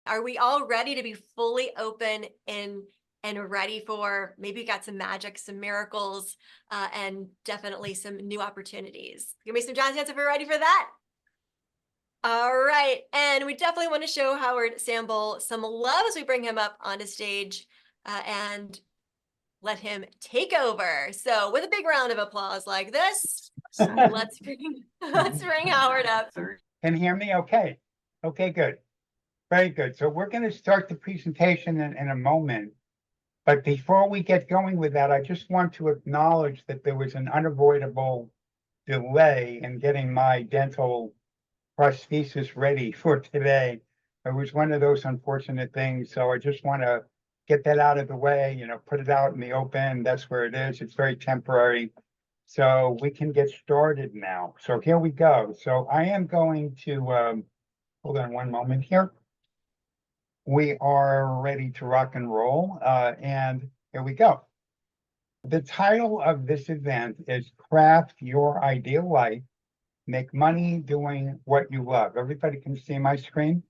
Are we all ready to be fully open and ready for maybe we got some magic, some miracles, and definitely some new opportunities? Give me some John's hands if we're ready for that. All right, and we definitely want to show Howard Sambol some love as we bring him up onto stage and let him take over. So, with a big round of applause like this, let's bring let's bring Howard up. Can you hear me okay? Okay, good. Very good. So we're going to start the presentation in a moment. But before we get going with that, I just want to acknowledge that there was an unavoidable delay in getting my dental prosthesis ready for today. It was one of those unfortunate things. So I just want to get that out of the way, put it out in the open. That's where it is. It's very temporary. So we can get started now. So here we go. So I am going to, hold on one moment here. We are ready to rock and roll, and here we go. The title of this event is Craft Your Ideal Life, Make Money Doing What You Love. Everybody can see my screen?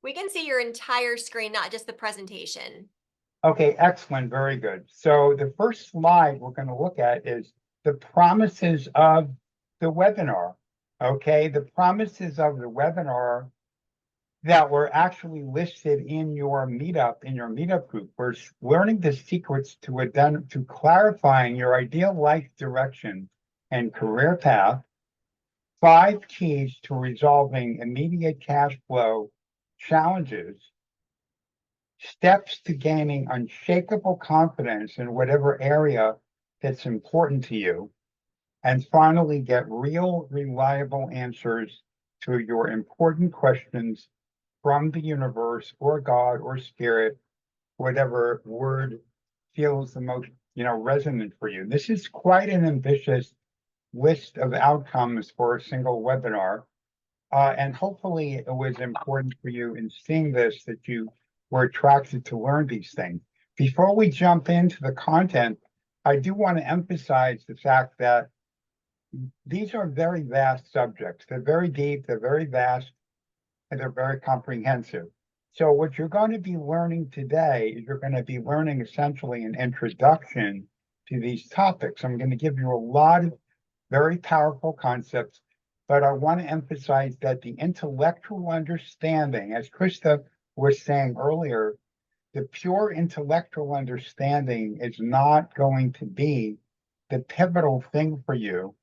We can see your entire screen, not just the presentation. Okay, excellent, very good. So the first slide we're going to look at is the promises of the webinar. Okay, the promises of the webinar that were actually listed in your meetup group. We're learning the secrets to clarifying your ideal life direction and career path, 5 keys to resolving immediate cash flow challenges, steps to gaining unshakable confidence in whatever area that's important to you, and finally get real, reliable answers to your important questions from the universe or God or spirit, whatever word feels the most, resonant for you. This is quite an ambitious list of outcomes for a single webinar. And hopefully it was important for you in seeing this that you were attracted to learn these things. Before we jump into the content, I do want to emphasize the fact that these are very vast subjects. They're very deep, they're very vast, and they're very comprehensive. So what you're going to be learning today is you're going to be learning essentially an introduction to these topics. I'm going to give you a lot of very powerful concepts, but I want to emphasize that the intellectual understanding, as Krista was saying earlier, the pure intellectual understanding is not going to be the pivotal thing for you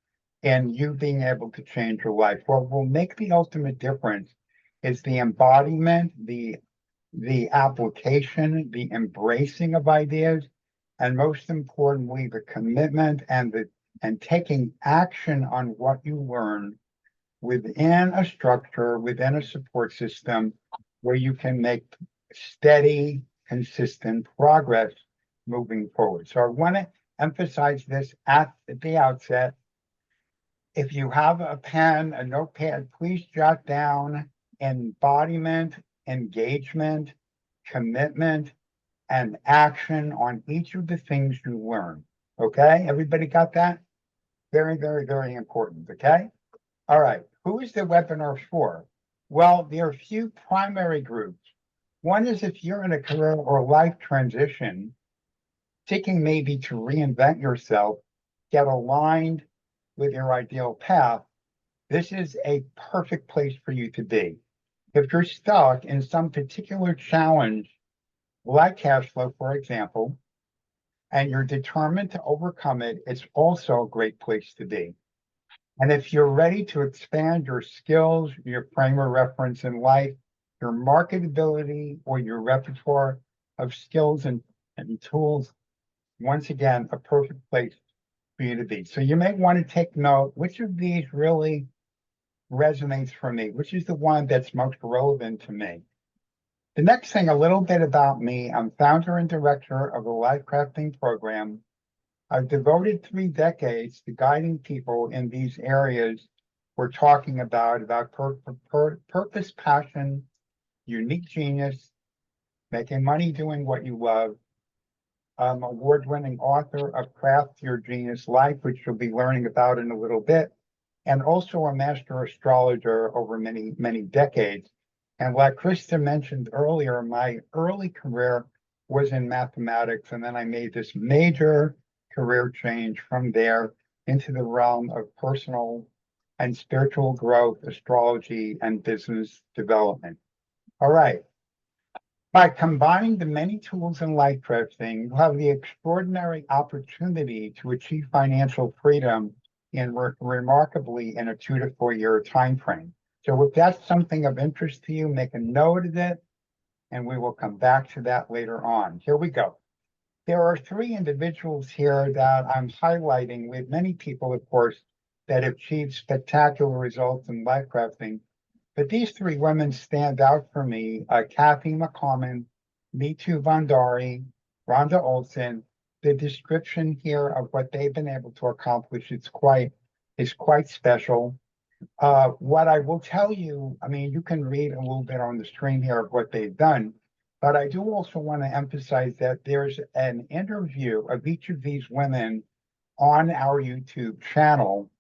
and you being able to change your life. What will make the ultimate difference is the embodiment, the application, the embracing of ideas, and most importantly, the commitment and taking action on what you learn within a structure, within a support system where you can make steady, consistent progress moving forward. So I want to emphasize this at the outset. If you have a pen, a notepad, please jot down embodiment, engagement, commitment, and action on each of the things you learn. Okay, everybody got that? Very, very, very important, okay? All right, who is the webinar for? Well, there are a few primary groups. One is if you're in a career or life transition, seeking maybe to reinvent yourself, get aligned with your ideal path, this is a perfect place for you to be. If you're stuck in some particular challenge, like cash flow, for example, and you're determined to overcome it, it's also a great place to be. And if you're ready to expand your skills, your frame of reference in life, your marketability, or your repertoire of skills and tools, once again, a perfect place for you to be. So you may want to take note, which of these really resonates for me, which is the one that's most relevant to me. The next thing, a little bit about me. I'm founder and director of the Lifecrafting program. I've devoted 3 decades to guiding people in these areas we're talking about purpose, passion, unique genius, making money doing what you love. I'm award-winning author of Craft Your Genius Life, which you'll be learning about in a little bit, and also a master astrologer over many, many decades. And like Krista mentioned earlier, my early career was in mathematics, and then I made this major career change from there into the realm of personal and spiritual growth, astrology, and business development. All right. By combining the many tools in lifecrafting, you have the extraordinary opportunity to achieve financial freedom remarkably in a 2 to 4 year time frame. So if that's something of interest to you, make a note of it, and we will come back to that later on. Here we go. There are 3 individuals here that I'm highlighting, with many people, of course, that have achieved spectacular results in lifecrafting. But these 3 women stand out for me: Kathy McCommon, Neetu Vandari, Rhonda Olson. The description here of what they've been able to accomplish is quite special. What I will tell you, I mean, you can read a little bit on the screen here of what they've done, but I do also want to emphasize that there's an interview of each of these women on our YouTube channel,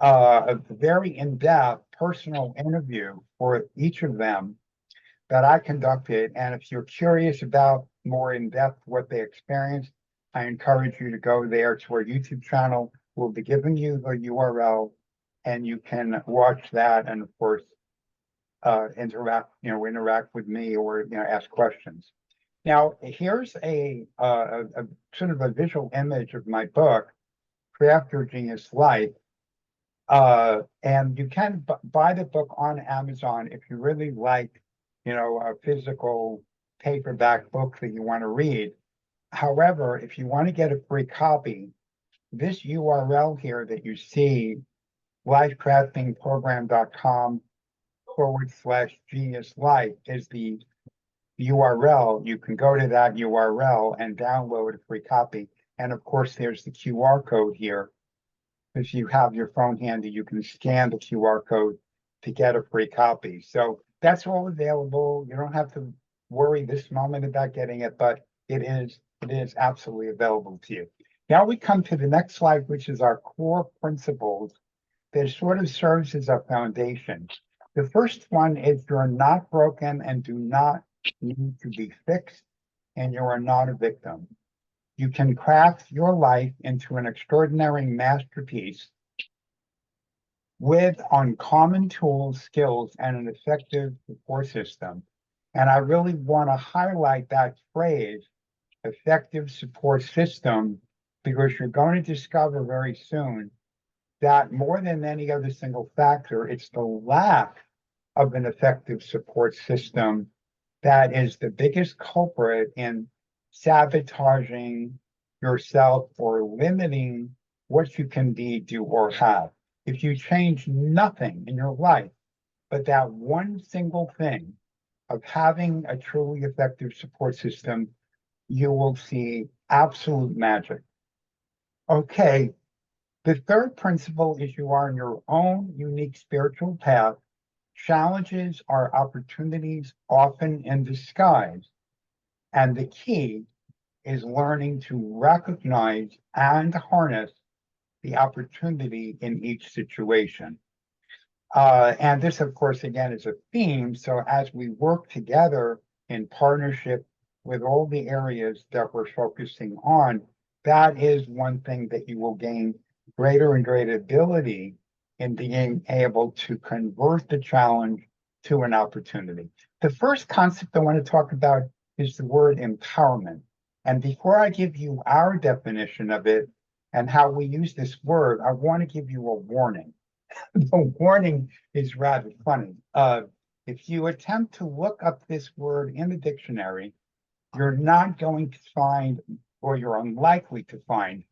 a very in-depth personal interview for each of them that I conducted. And if you're curious about more in-depth what they experienced, I encourage you to go there to our YouTube channel. We'll be giving you the URL, and you can watch that, and of course, interact with me, or ask questions. Now, here's a sort of a visual image of my book, Craft Your Genius Life. And you can buy the book on Amazon if you really like, a physical paperback book that you want to read. However, if you want to get a free copy, this URL here that you see, lifecraftingprogram.com/genius life, is the URL. You can go to that URL and download a free copy. And of course, there's the QR code here. If you have your phone handy, you can scan the QR code to get a free copy. So that's all available. You don't have to worry this moment about getting it, but it is absolutely available to you. Now we come to the next slide, which is our core principles that sort of serves as a foundation. The first one is you're not broken and do not need to be fixed, and you are not a victim. You can craft your life into an extraordinary masterpiece with uncommon tools, skills, and an effective support system. And I really want to highlight that phrase, effective support system, because you're going to discover very soon that more than any other single factor, it's the lack of an effective support system that is the biggest culprit in sabotaging yourself or limiting what you can be, do, or have. If you change nothing in your life but that one single thing of having a truly effective support system, you will see absolute magic. Okay, the third principle is you are in your own unique spiritual path. Challenges are opportunities, often in disguise. And the key is learning to recognize and harness the opportunity in each situation. And this, of course, again, is a theme. So as we work together in partnership with all the areas that we're focusing on, that is one thing that you will gain greater and greater ability in being able to convert the challenge to an opportunity. The first concept I want to talk about is the word empowerment. And before I give you our definition of it and how we use this word, I want to give you a warning. The warning is rather funny. If you attempt to look up this word in the dictionary, you're not going to find, or you're unlikely to find,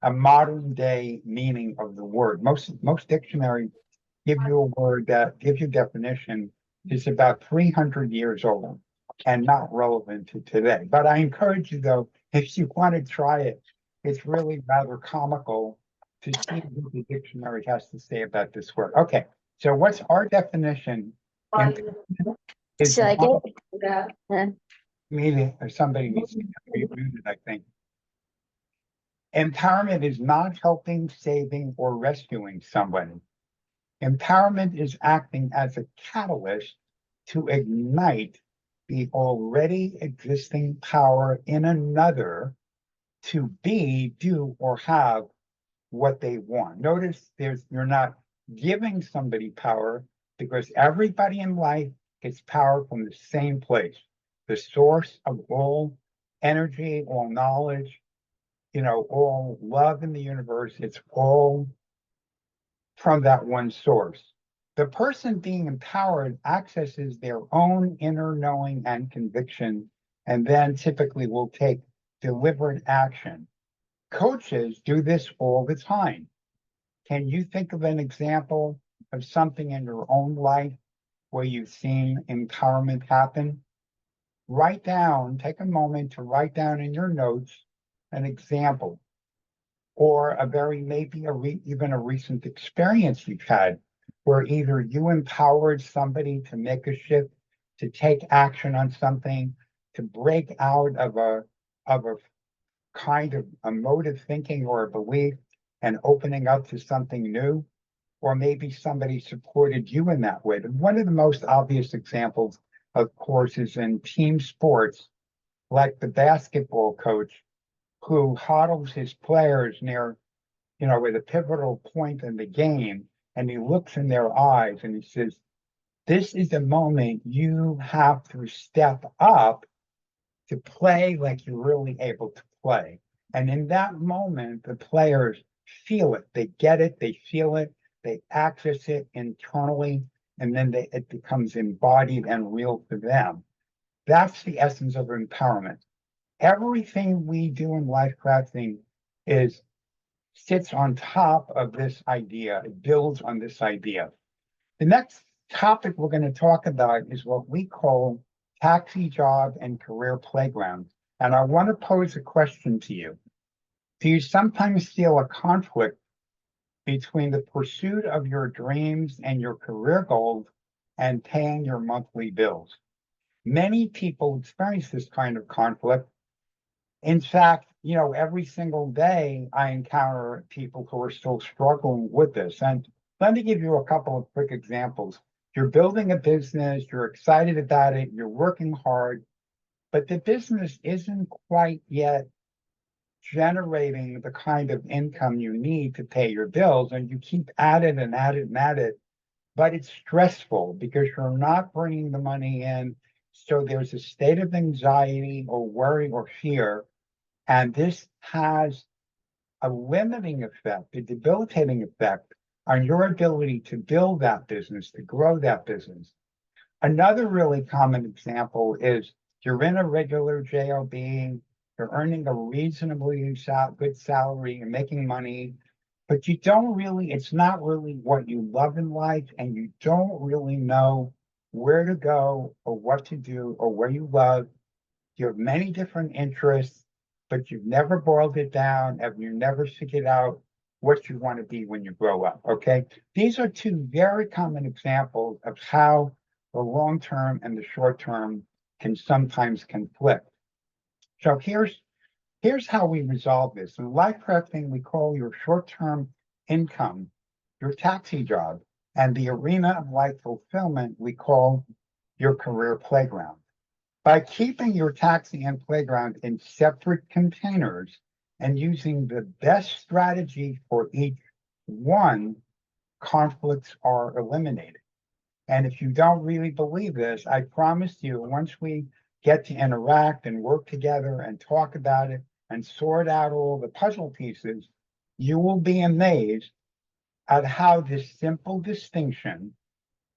a modern day meaning of the word. Most dictionaries give you a word that gives you definition is about 300 years old and not relevant to today. But I encourage you, though, if you want to try it, it's really rather comical to see what the dictionary has to say about this word. Okay, so what's our definition? Is Should I get it? meaning, or somebody needs to be muted, I think. Empowerment is not helping, saving, or rescuing somebody. Empowerment is acting as a catalyst to ignite the already existing power in another to be, do, or have what they want. Notice you're not giving somebody power, because everybody in life gets power from the same place, the source of all energy, all knowledge, all love in the universe. It's all from that one source. The person being empowered accesses their own inner knowing and conviction, and then typically will take deliberate action. Coaches do this all the time. Can you think of an example of something in your own life where you've seen empowerment happen? Take a moment to write down in your notes an example, or even a recent experience you've had where either you empowered somebody to make a shift, to take action on something, to break out of a kind of emotive thinking or a belief and opening up to something new, or maybe somebody supported you in that way. But one of the most obvious examples, of course, is in team sports, like the basketball coach who huddles his players near, with a pivotal point in the game, and he looks in their eyes and he says, "This is the moment you have to step up to play like you're really able to play." And in that moment, the players feel it. They get it. They feel it. They access it internally, and then it becomes embodied and real for them. That's the essence of empowerment. Everything we do in life crafting sits on top of this idea. It builds on this idea. The next topic we're going to talk about is what we call taxi job and career playground. And I want to pose a question to you. Do you sometimes feel a conflict between the pursuit of your dreams and your career goals and paying your monthly bills? Many people experience this kind of conflict. In fact, every single day I encounter people who are still struggling with this. And let me give you a couple of quick examples. You're building a business, you're excited about it, you're working hard, but the business isn't quite yet generating the kind of income you need to pay your bills. And you keep at it and at it and at it, but it's stressful because you're not bringing the money in. So there's a state of anxiety or worry or fear. And this has a limiting effect, a debilitating effect on your ability to build that business, to grow that business. Another really common example is you're in a regular job, you're earning a reasonably good salary and making money, but it's not really what you love in life, and you don't really know where to go or what to do or where you love. You have many different interests, but you've never boiled it down, and you never figured out what you want to be when you grow up, okay? These are two very common examples of how the long term and the short term can sometimes conflict. So here's how we resolve this. In life crafting, we call your short-term income your taxi job, and the arena of life fulfillment we call your career playground. By keeping your taxi and playground in separate containers and using the best strategy for each one, conflicts are eliminated. And if you don't really believe this, I promise you, once we get to interact and work together and talk about it and sort out all the puzzle pieces, you will be amazed at how this simple distinction,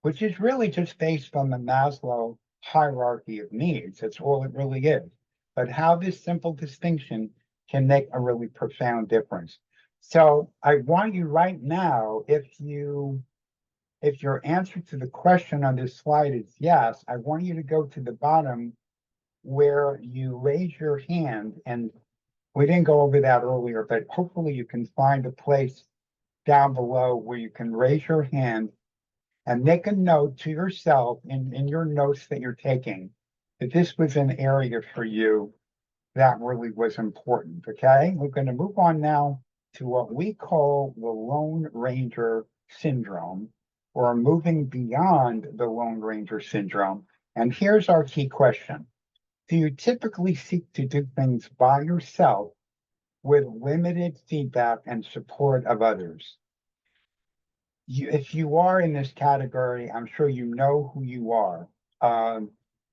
which is really just based on the Maslow hierarchy of needs, that's all it really is, but how this simple distinction can make a really profound difference. So I want you right now, if your answer to the question on this slide is yes, I want you to go to the bottom where you raise your hand, and we didn't go over that earlier, but hopefully you can find a place down below where you can raise your hand and make a note to yourself in your notes that you're taking that this was an area for you that really was important, okay? We're going to move on now to what we call the Lone Ranger syndrome, or are moving beyond the Lone Ranger syndrome. And here's our key question. Do you typically seek to do things by yourself with limited feedback and support of others? If you are in this category, I'm sure you know who you are.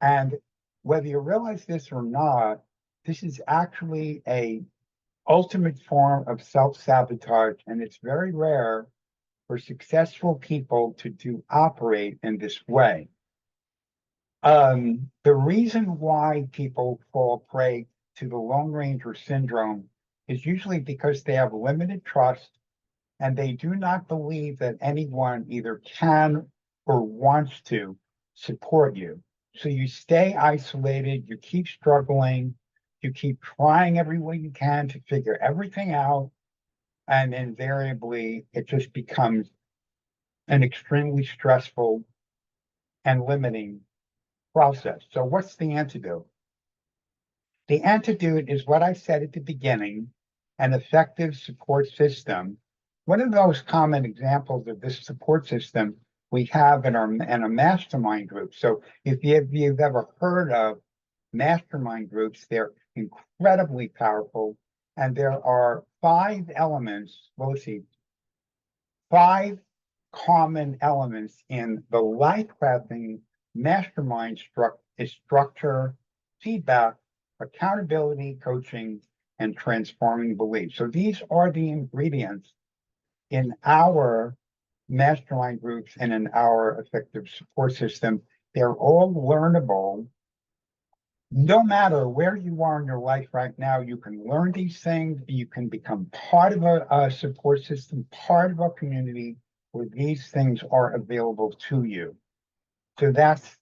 And whether you realize this or not, this is actually a ultimate form of self-sabotage, and it's very rare for successful people to operate in this way. The reason why people fall prey to the Lone Ranger syndrome is usually because they have limited trust and they do not believe that anyone either can or wants to support you. So you stay isolated, you keep struggling, you keep trying every way you can to figure everything out, and invariably it just becomes an extremely stressful and limiting process. So what's the antidote? The antidote is what I said at the beginning, an effective support system. One of those common examples of this support system we have in a mastermind group. So if you've ever heard of mastermind groups, they're incredibly powerful. And there are 5 elements, well, let's see, 5 common elements in the lifecrafting mastermind structure, feedback, accountability, coaching, and transforming beliefs. So these are the ingredients in our mastermind groups and in our effective support system. They're all learnable. No matter where you are in your life right now, you can learn these things. You can become part of a support system, part of a community where these things are available to you. So that's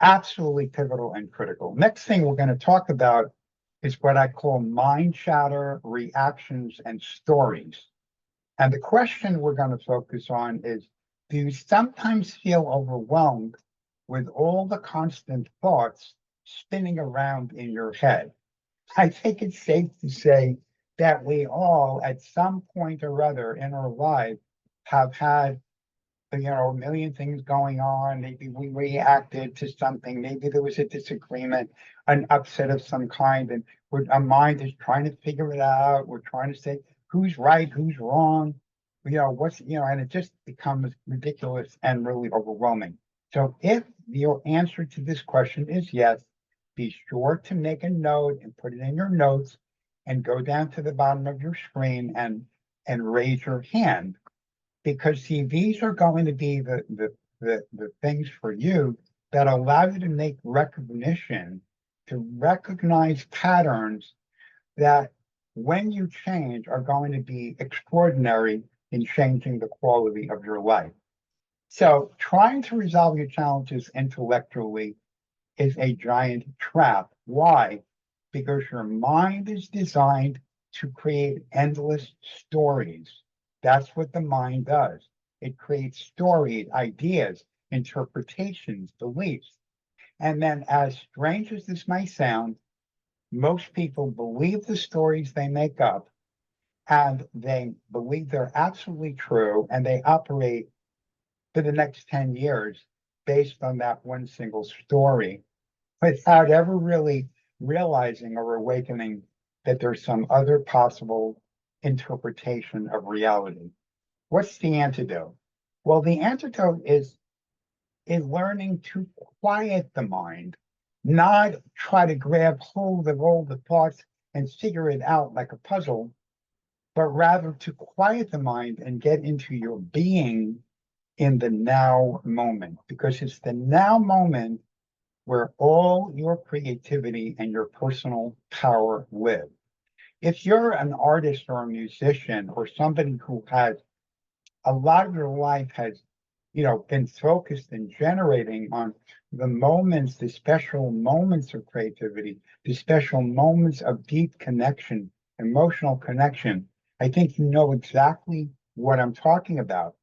absolutely pivotal and critical. Next thing we're going to talk about is what I call mind chatter, reactions, and stories. And the question we're going to focus on is, do you sometimes feel overwhelmed with all the constant thoughts spinning around in your head? I think it's safe to say that we all, at some point or other in our life, have had a million things going on. Maybe we reacted to something. Maybe there was a disagreement, an upset of some kind, and our mind is trying to figure it out. We're trying to say who's right, who's wrong, and it just becomes ridiculous and really overwhelming. So if your answer to this question is yes, be sure to make a note and put it in your notes and go down to the bottom of your screen and raise your hand. Because see, these are going to be the things for you that allow you to make recognition, to recognize patterns that when you change are going to be extraordinary in changing the quality of your life. So trying to resolve your challenges intellectually is a giant trap. Why? Because your mind is designed to create endless stories. That's what the mind does. It creates stories, ideas, interpretations, beliefs. And then, as strange as this may sound, most people believe the stories they make up, and they believe they're absolutely true, and they operate for the next 10 years based on that one single story, without ever really realizing or awakening that there's some other possible interpretation of reality. What's the antidote? Well, the antidote is learning to quiet the mind, not try to grab hold of all the thoughts and figure it out like a puzzle, but rather to quiet the mind and get into your being in the now moment, because it's the now moment where all your creativity and your personal power live. If you're an artist or a musician or somebody who has a lot of your life has, been focused and generating on the moments, the special moments of creativity, the special moments of deep connection, emotional connection, I think you know exactly what I'm talking about.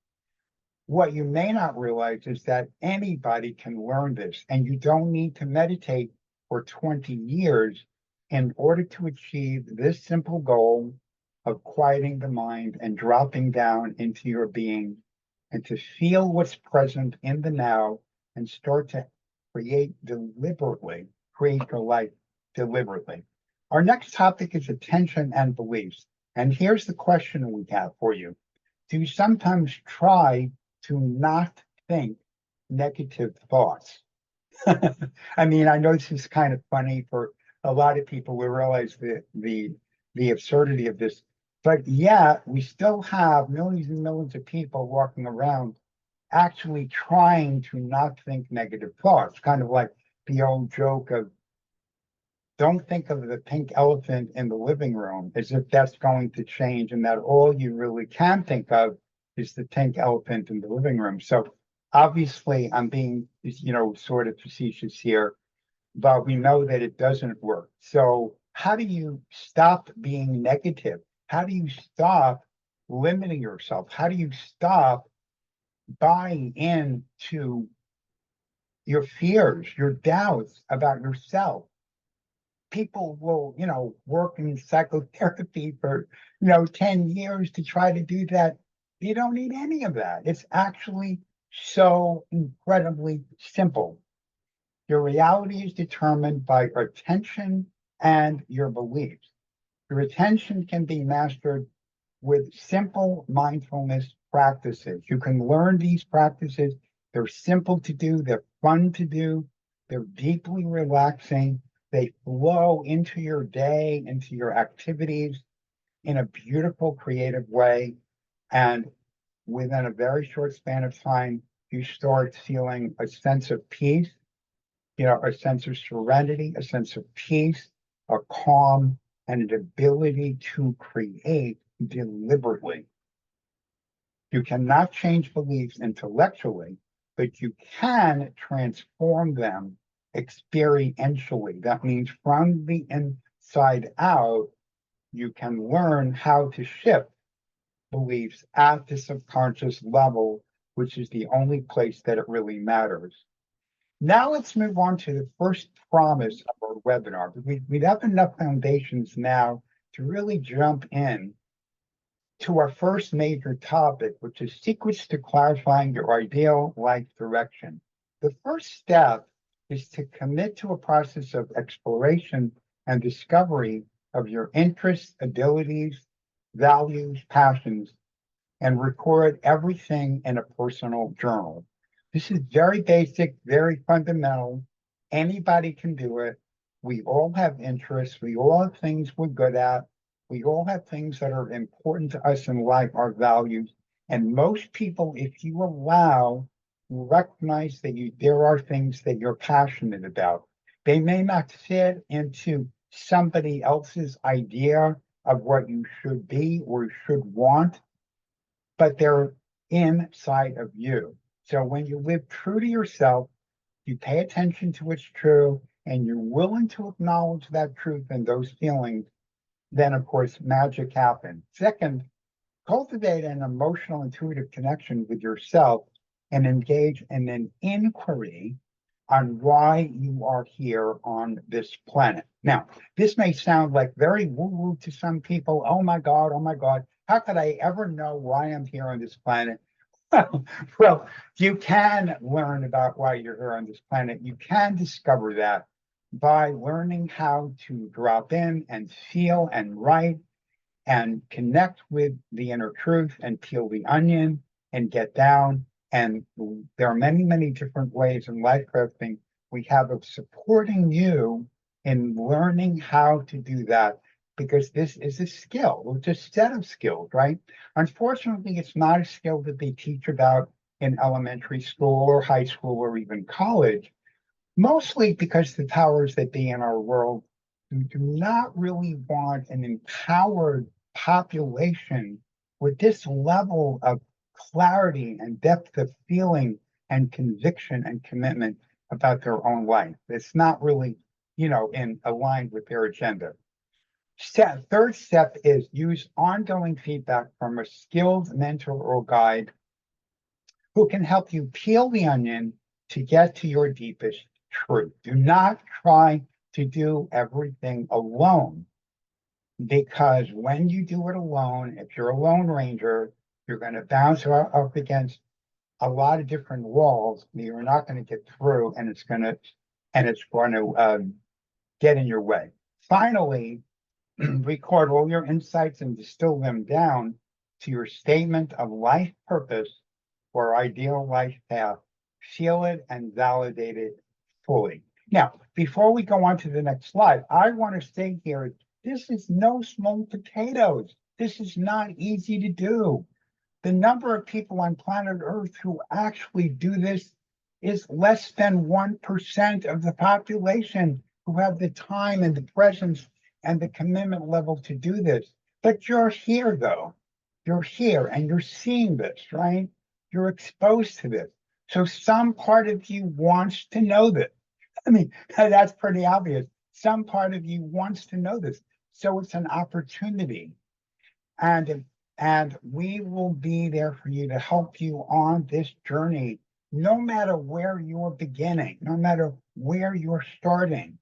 What you may not realize is that anybody can learn this, and you don't need to meditate for 20 years in order to achieve this simple goal of quieting the mind and dropping down into your being and to feel what's present in the now and start to create your life deliberately. Our next topic is attention and beliefs. And here's the question we have for you. Do you sometimes try to not think negative thoughts? I mean, I know this is kind of funny for a lot of people. We realize the absurdity of this, but yet we still have millions and millions of people walking around actually trying to not think negative thoughts. Kind of like the old joke of don't think of the pink elephant in the living room as if that's going to change, and that all you really can think of is the pink elephant in the living room. So obviously I'm being, sort of facetious here, but we know that it doesn't work. So how do you stop being negative? How do you stop limiting yourself? How do you stop buying into your fears, your doubts about yourself? People will, work in psychotherapy for, 10 years to try to do that. You don't need any of that. It's actually so incredibly simple. Your reality is determined by your attention and your beliefs. Your attention can be mastered with simple mindfulness practices. You can learn these practices. They're simple to do, they're fun to do, they're deeply relaxing. They flow into your day, into your activities in a beautiful, creative way. And within a very short span of time, you start feeling a sense of peace, a sense of serenity, a sense of peace, a calm, and an ability to create deliberately. You cannot change beliefs intellectually, but you can transform them experientially. That means from the inside out, you can learn how to shift beliefs at the subconscious level, which is the only place that it really matters. Now let's move on to the first promise of our webinar. We have enough foundations now to really jump in to our first major topic, which is secrets to clarifying your ideal life direction. The first step is to commit to a process of exploration and discovery of your interests, abilities, values, passions, and record everything in a personal journal. This is very basic, very fundamental. Anybody can do it. We all have interests. We all have things we're good at. We all have things that are important to us in life, our values. And most people, if you allow, recognize that there are things that you're passionate about. They may not fit into somebody else's idea of what you should be or should want, but they're inside of you. So when you live true to yourself, you pay attention to what's true, and you're willing to acknowledge that truth and those feelings, then of course magic happens. Second, cultivate an emotional intuitive connection with yourself and engage in an inquiry on why you are here on this planet. Now, this may sound like very woo-woo to some people. Oh my God, how could I ever know why I'm here on this planet? Well, you can learn about why you're here on this planet. You can discover that by learning how to drop in and feel and write and connect with the inner truth and peel the onion and get down. And there are many, many different ways in lifecrafting we have of supporting you in learning how to do that, because this is a skill. It's a set of skills, right? Unfortunately, it's not a skill that they teach about in elementary school or high school or even college, mostly because the powers that be in our world do not really want an empowered population with this level of clarity and depth of feeling and conviction and commitment about their own life. It's not really, aligned with their agenda. Third step is use ongoing feedback from a skilled mentor or guide who can help you peel the onion to get to your deepest truth. Do not try to do everything alone, because when you do it alone, if you're a lone ranger, you're going to bounce up against a lot of different walls that you're not going to get through, and it's going to get in your way. Finally, record all your insights and distill them down to your statement of life purpose or ideal life path. Seal it and validate it fully. Now, before we go on to the next slide, I want to say here, this is no small potatoes. This is not easy to do. The number of people on planet Earth who actually do this is less than 1% of the population who have the time and the presence and the commitment level to do this. But you're here, though. You're here and you're seeing this, right? You're exposed to this. So some part of you wants to know this. I mean, that's pretty obvious. Some part of you wants to know this. So it's an opportunity. And we will be there for you to help you on this journey, no matter where you're beginning, no matter where you're starting,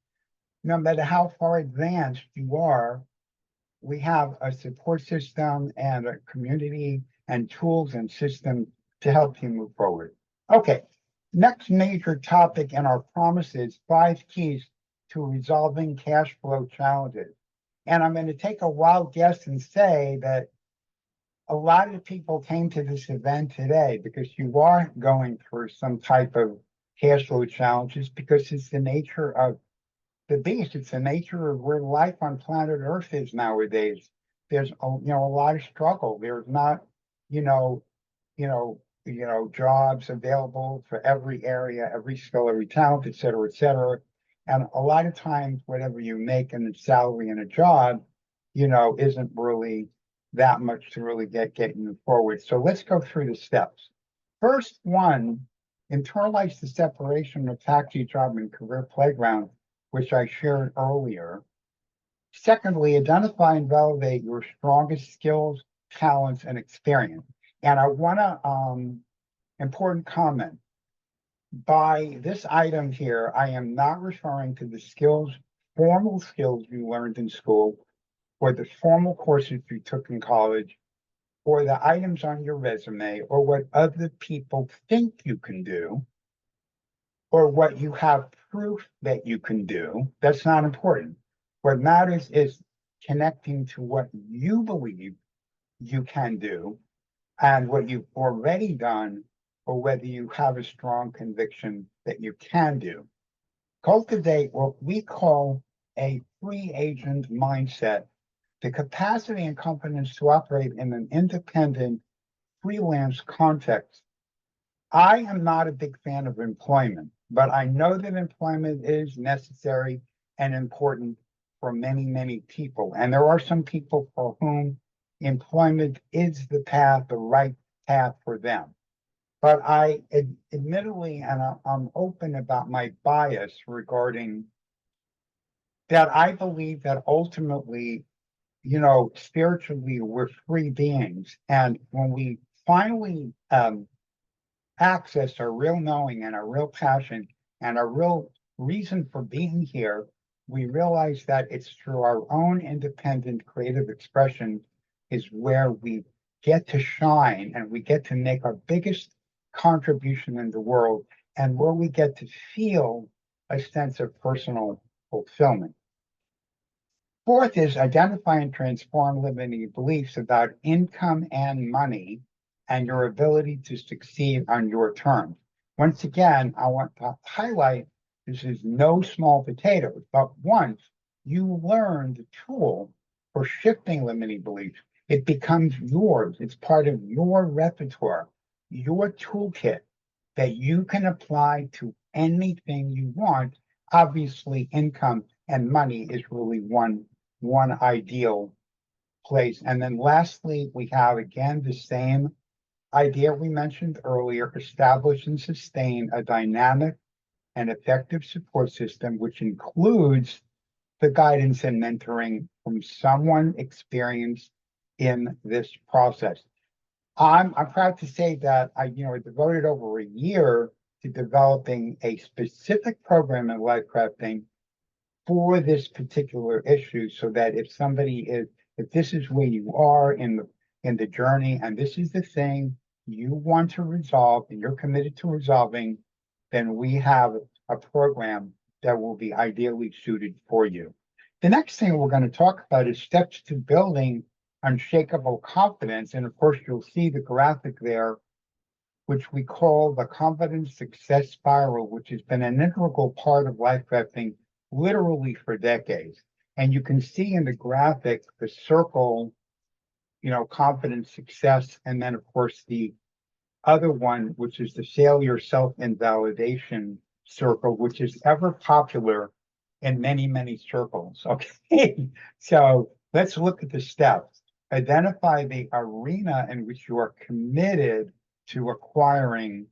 no matter how far advanced you are. We have a support system and a community and tools and systems to help you move forward. Okay, next major topic in our promise is 5 keys to resolving cash flow challenges. And I'm going to take a wild guess and say that a lot of people came to this event today because you are going through some type of cash flow challenges, because it's the nature of the beast. It's the nature of where life on planet Earth is nowadays. There's a lot of struggle. There's not, jobs available for every area, every skill, every talent, et cetera, et cetera. And a lot of times, whatever you make in the salary in a job, isn't really that much to really get you forward. So let's go through the steps. First one, internalize the separation of taxi job and career playground, which I shared earlier. Secondly, identify and validate your strongest skills, talents, and experience. And I want to, important comment. By this item here, I am not referring to the skills, formal skills you learned in school, or the formal courses you took in college, or the items on your resume, or what other people think you can do, or what you have proof that you can do. That's not important. What matters is connecting to what you believe you can do and what you've already done, or whether you have a strong conviction that you can do. Cultivate what we call a free agent mindset, the capacity and confidence to operate in an independent freelance context. I am not a big fan of employment, but I know that employment is necessary and important for many, many people. And there are some people for whom employment is the path, the right path for them. But I admittedly, and I'm open about my bias regarding that, I believe that ultimately, spiritually, we're free beings. And when we finally access our real knowing and our real passion and our real reason for being here, we realize that it's through our own independent creative expression is where we get to shine and we get to make our biggest contribution in the world, and where we get to feel a sense of personal fulfillment. Fourth is identify and transform limiting beliefs about income and money and your ability to succeed on your terms. Once again, I want to highlight this is no small potatoes, but once you learn the tool for shifting limiting beliefs, it becomes yours. It's part of your repertoire, your toolkit that you can apply to anything you want. Obviously, income and money is really one ideal place. And then lastly, we have again the same idea we mentioned earlier: establish and sustain a dynamic and effective support system, which includes the guidance and mentoring from someone experienced in this process. I'm proud to say that I devoted over a year to developing a specific program in lifecrafting for this particular issue, so that if this is where you are in the journey and this is the thing you want to resolve and you're committed to resolving, then we have a program that will be ideally suited for you. The next thing we're going to talk about is steps to building unshakable confidence. And of course, you'll see the graphic there, which we call the confidence success spiral, which has been an integral part of lifecrafting literally for decades. And you can see in the graphic, the circle, confidence, success, and then of course the other one, which is the failure self-invalidation circle, which is ever popular in many, many circles. Okay, so let's look at the steps. Identify the arena in which you are committed to acquiring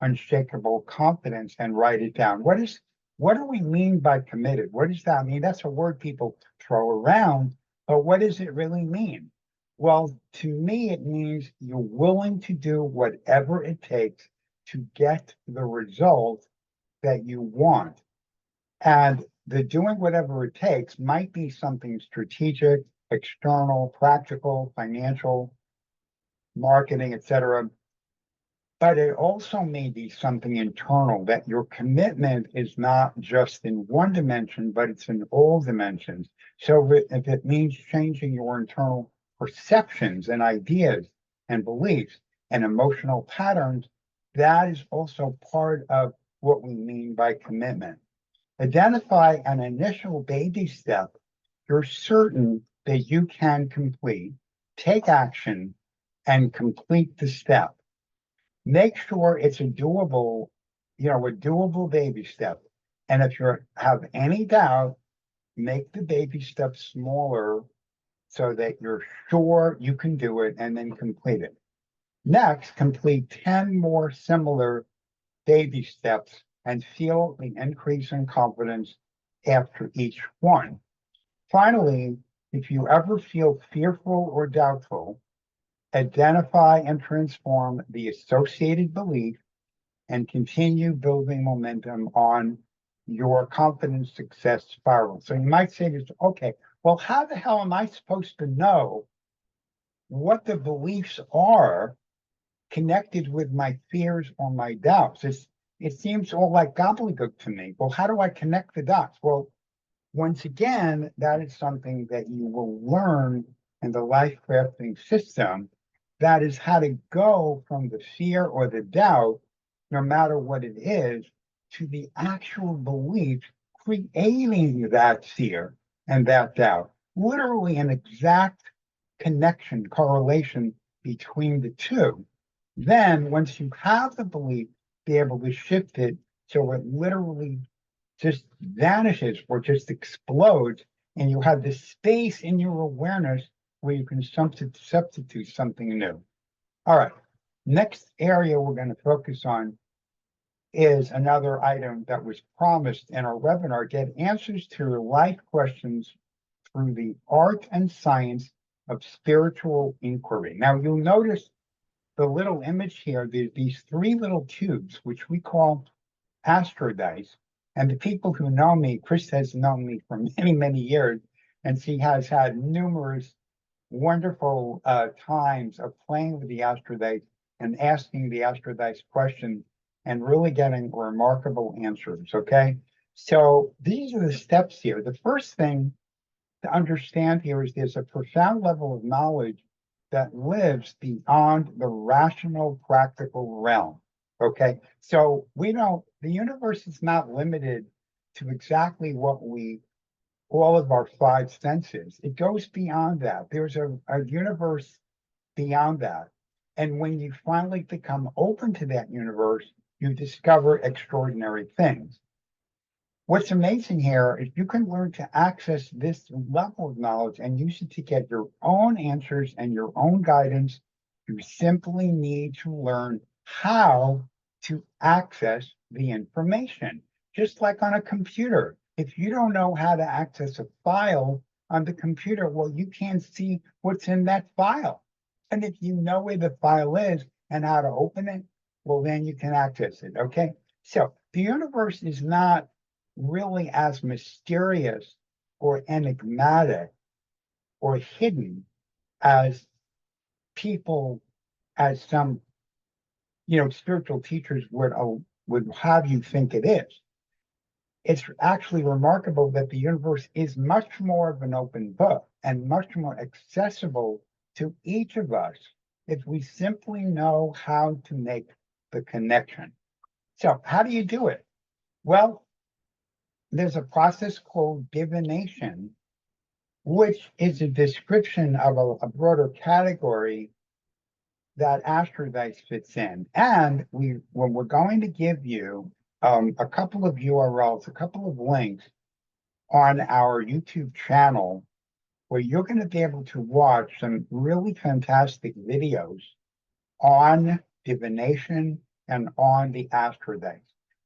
unshakable confidence and write it down. What do we mean by committed? What does that mean? That's a word people throw around, but what does it really mean? Well, to me, it means you're willing to do whatever it takes to get the result that you want. And the doing whatever it takes might be something strategic, external, practical, financial, marketing, etc. But it also may be something internal, that your commitment is not just in one dimension, but it's in all dimensions. So if it means changing your internal perceptions and ideas and beliefs and emotional patterns, that is also part of what we mean by commitment. Identify an initial baby step you're certain that you can complete, take action, and complete the step. Make sure it's a doable baby step. And if you have any doubt, make the baby step smaller so that you're sure you can do it and then complete it. Next, complete 10 more similar baby steps and feel the increase in confidence after each one. Finally, if you ever feel fearful or doubtful, identify and transform the associated belief and continue building momentum on your confidence success spiral. So you might say this, okay, well, how the hell am I supposed to know what the beliefs are connected with my fears or my doubts? It seems all like gobbledygook to me. Well, how do I connect the dots? Well, once again, that is something that you will learn in the life crafting system. That is how to go from the fear or the doubt, no matter what it is, to the actual belief, creating that fear and that doubt. Literally an exact connection, correlation between the two. Then, once you have the belief, be able to shift it so it literally just vanishes or just explodes, and you have this space in your awareness where you can substitute something new. All right, next area we're going to focus on is another item that was promised in our webinar: get answers to your life questions through the art and science of spiritual inquiry. Now, you'll notice the little image here, these three little tubes, which we call astrodice. And the people who know me, Chris has known me for many, many years, and she has had numerous wonderful times of playing with the astrodice and asking the astrodice questions and really getting remarkable answers, okay? So these are the steps here. The first thing to understand here is there's a profound level of knowledge that lives beyond the rational, practical realm. Okay, so the universe is not limited to exactly all of our five senses. It goes beyond that. There's a universe beyond that. And when you finally become open to that universe, you discover extraordinary things. What's amazing here is you can learn to access this level of knowledge and use it to get your own answers and your own guidance. You simply need to learn how to access the information, just like on a computer. If you don't know how to access a file on the computer, well, you can't see what's in that file. And if you know where the file is and how to open it, well, then you can access it, okay? So the universe is not really as mysterious or enigmatic or hidden as some spiritual teachers would have you think it is. It's actually remarkable that the universe is much more of an open book and much more accessible to each of us if we simply know how to make the connection. So how do you do it? Well, there's a process called divination, which is a description of a broader category that Astrology fits in. And when we're going to give you a couple of URLs, a couple of links on our YouTube channel, where you're going to be able to watch some really fantastic videos on divination and on the astrodice.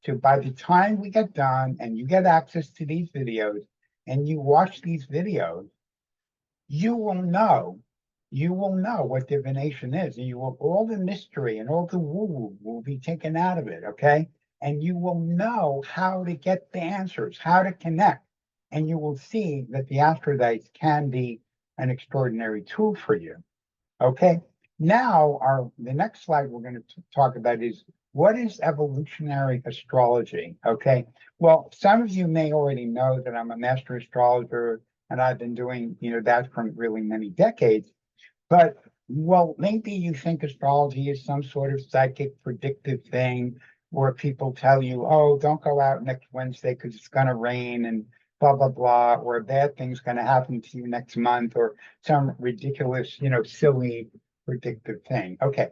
So by the time we get done and you get access to these videos and you watch these videos, you will know what divination is, and all the mystery and all the woo-woo will be taken out of it, okay? And you will know how to get the answers, how to connect, and you will see that the astrodice can be an extraordinary tool for you. Okay, now the next slide we're going to talk about is what is evolutionary astrology. Okay, well, some of you may already know that I'm a master astrologer and I've been doing that for really many decades. But well, maybe you think astrology is some sort of psychic predictive thing where people tell you, oh, don't go out next Wednesday because it's going to rain and blah, blah, blah, or a bad thing's going to happen to you next month, or some ridiculous, silly predictive thing. Okay,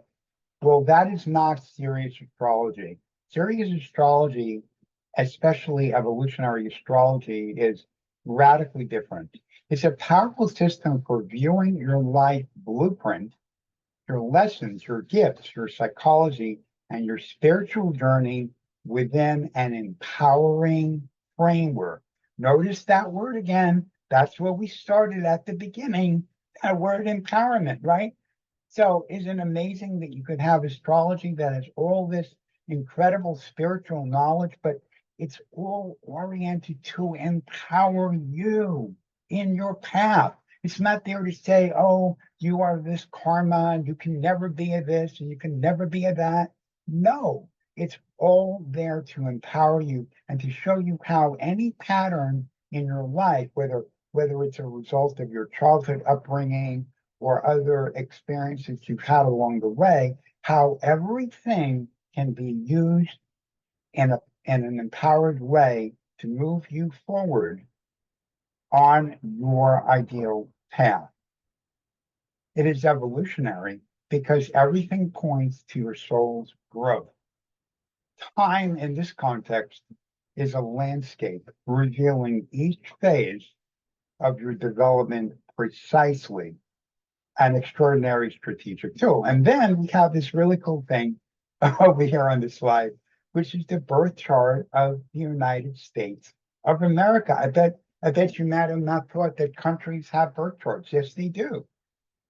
well, that is not serious astrology. Serious astrology, especially evolutionary astrology, is radically different. It's a powerful system for viewing your life blueprint, your lessons, your gifts, your psychology, and your spiritual journey within an empowering framework. Notice that word again. That's where we started at the beginning, that word empowerment, right? So isn't it amazing that you could have astrology that has all this incredible spiritual knowledge, but it's all oriented to empower you in your path. It's not there to say, oh, you are this karma and you can never be a this and you can never be a that. No, it's all there to empower you and to show you how any pattern in your life, whether it's a result of your childhood upbringing or other experiences you've had along the way, how everything can be used in an empowered way to move you forward on your ideal path. It is evolutionary because everything points to your soul's growth. Time in this context is a landscape revealing each phase of your development precisely, an extraordinary strategic tool. And then we have this really cool thing over here on the slide, which is the birth chart of the United States of America. I bet you might have not thought that countries have birth charts. Yes, they do.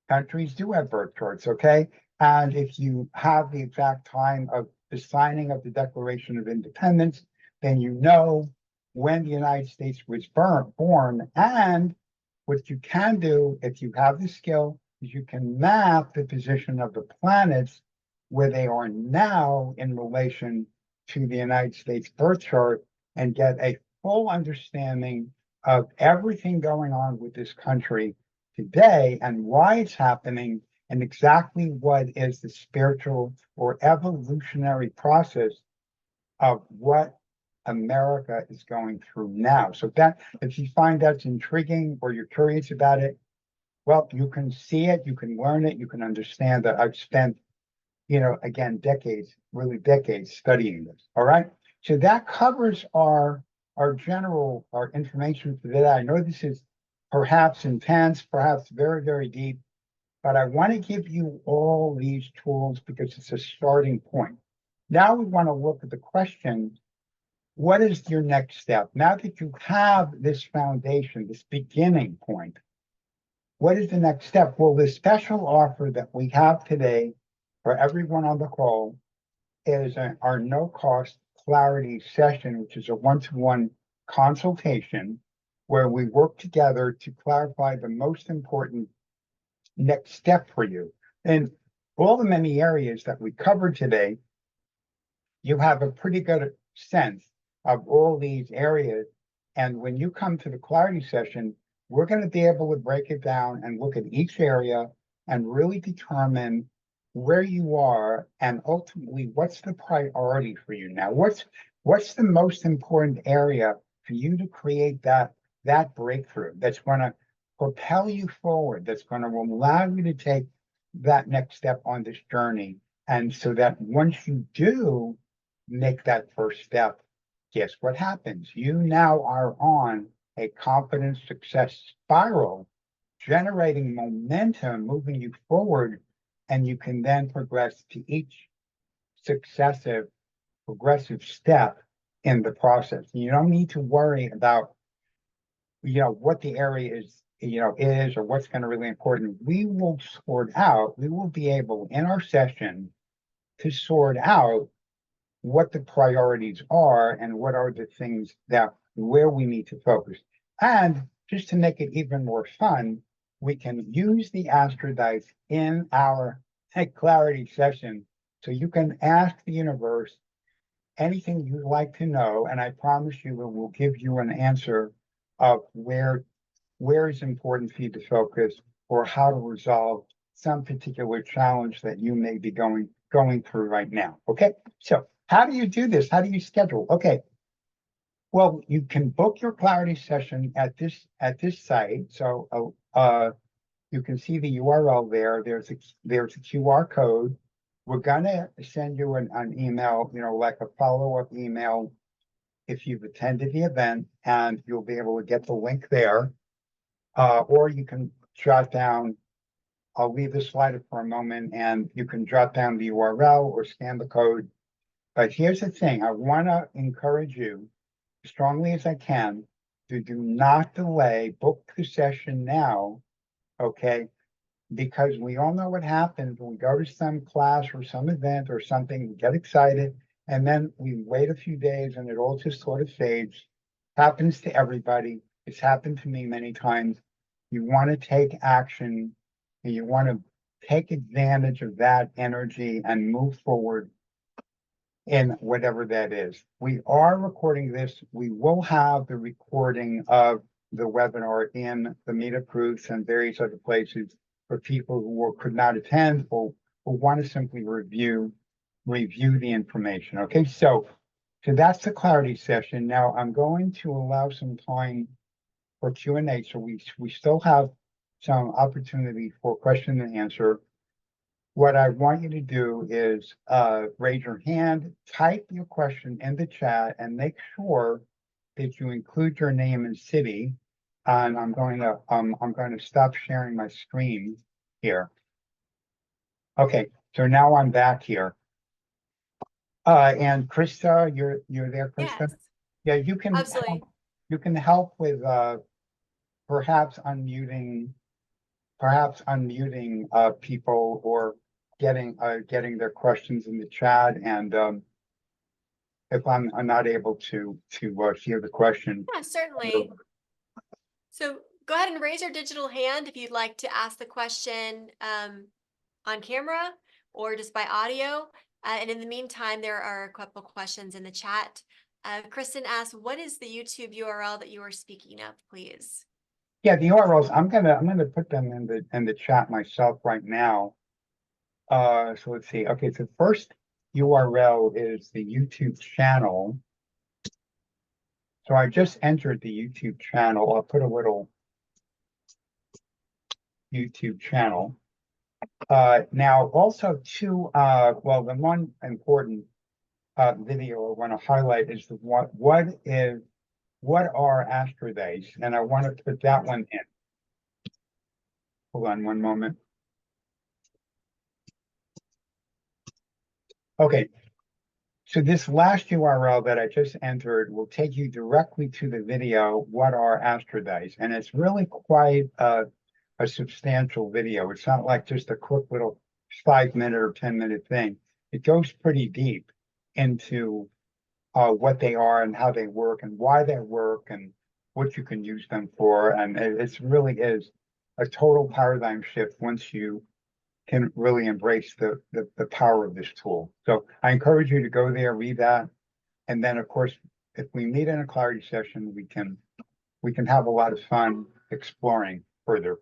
Countries do have birth charts, okay? And if you have the exact time of the signing of the Declaration of Independence, then you know when the United States was born. And what you can do, if you have the skill, is you can map the position of the planets where they are now in relation to the United States birth chart and get a full understanding of everything going on with this country today and why it's happening and exactly what is the spiritual or evolutionary process of what America is going through now. So that if you find that's intriguing or you're curious about it, well, you can see it, you can learn it, you can understand that I've spent, again, decades studying this. All right. So that covers our information for today. I know this is perhaps intense, perhaps very, very deep, but I want to give you all these tools because it's a starting point. Now we want to look at the question, what is your next step? Now that you have this foundation, this beginning point, what is the next step? Well, the special offer that we have today for everyone on the call is our no-cost clarity session, which is a one-to-one consultation where we work together to clarify the most important next step for you. And all the many areas that we covered today you have a pretty good sense of all these areas. And when you come to the clarity session, we're going to be able to break it down and look at each area and really determine where you are and ultimately what's the priority for you now. What's the most important area for you to create that breakthrough that's going to propel you forward, that's going to allow you to take that next step on this journey. And so that once you do make that first step, guess what happens? You now are on a confidence success spiral, generating momentum, moving you forward, and you can then progress to each successive progressive step in the process. You don't need to worry about, what the area is or what's going to really important. We will sort out, we will be able in our session to sort out what the priorities are and what are the things that where we need to focus. And just to make it even more fun, we can use the astrodice in our clarity session. So you can ask the universe anything you'd like to know, and I promise you it will give you an answer of where is important for you to focus or how to resolve some particular challenge that you may be going through right now. Okay, so how do you do this? How do you schedule? Okay, well, you can book your clarity session at this site. So you can see the URL there. There's a QR code. We're gonna send you an email, like a follow-up email if you've attended the event, and you'll be able to get the link there. Or you can jot down, I'll leave this slide for a moment, and you can jot down the URL or scan the code. But here's the thing, I want to encourage you as strongly as I can to do not delay, book the session now, okay? Because we all know what happens when we go to some class or some event or something, we get excited, and then we wait a few days and it all just sort of fades. Happens to everybody. It's happened to me many times. You want to take action and you want to take advantage of that energy and move forward in whatever that is. We are recording this. We will have the recording of the webinar in the meetup groups and various other places for people who could not attend or who want to simply review the information. Okay, so that's the clarity session. Now I'm going to allow some time for Q&A. So we still have some opportunity for question and answer. What I want you to do is raise your hand, type your question in the chat, and make sure that you include your name and city. And I'm going to stop sharing my screen here. Okay, so now I'm back here. And Krista, you're there, Krista? Yes, Yeah, you can absolutely. help with perhaps unmuting people or getting their questions in the chat. And if I'm not able to hear the question. Yeah, certainly. So go ahead and raise your digital hand if you'd like to ask the question on camera or just by audio. And in the meantime, there are a couple questions in the chat. Kristen asks, what is the YouTube URL that you are speaking of, please? Yeah, the URLs, I'm gonna put them in the chat myself right now. So let's see. Okay, so first URL is the YouTube channel. So I just entered the YouTube channel. I'll put a little YouTube channel. Now also well, the one important video I want to highlight is what are astrodice, and I want to put that one in. Hold on one moment. Okay, so this last URL that I just entered will take you directly to the video, what are astrodice, and it's really quite a substantial video. It's not like just a quick little 5-minute or 10-minute thing. It goes pretty deep into what they are and how they work and why they work and what you can use them for. And it really is a total paradigm shift once you can really embrace the power of this tool. So I encourage you to go there, read that. And then, of course, if we meet in a clarity session, we can have a lot of fun exploring further.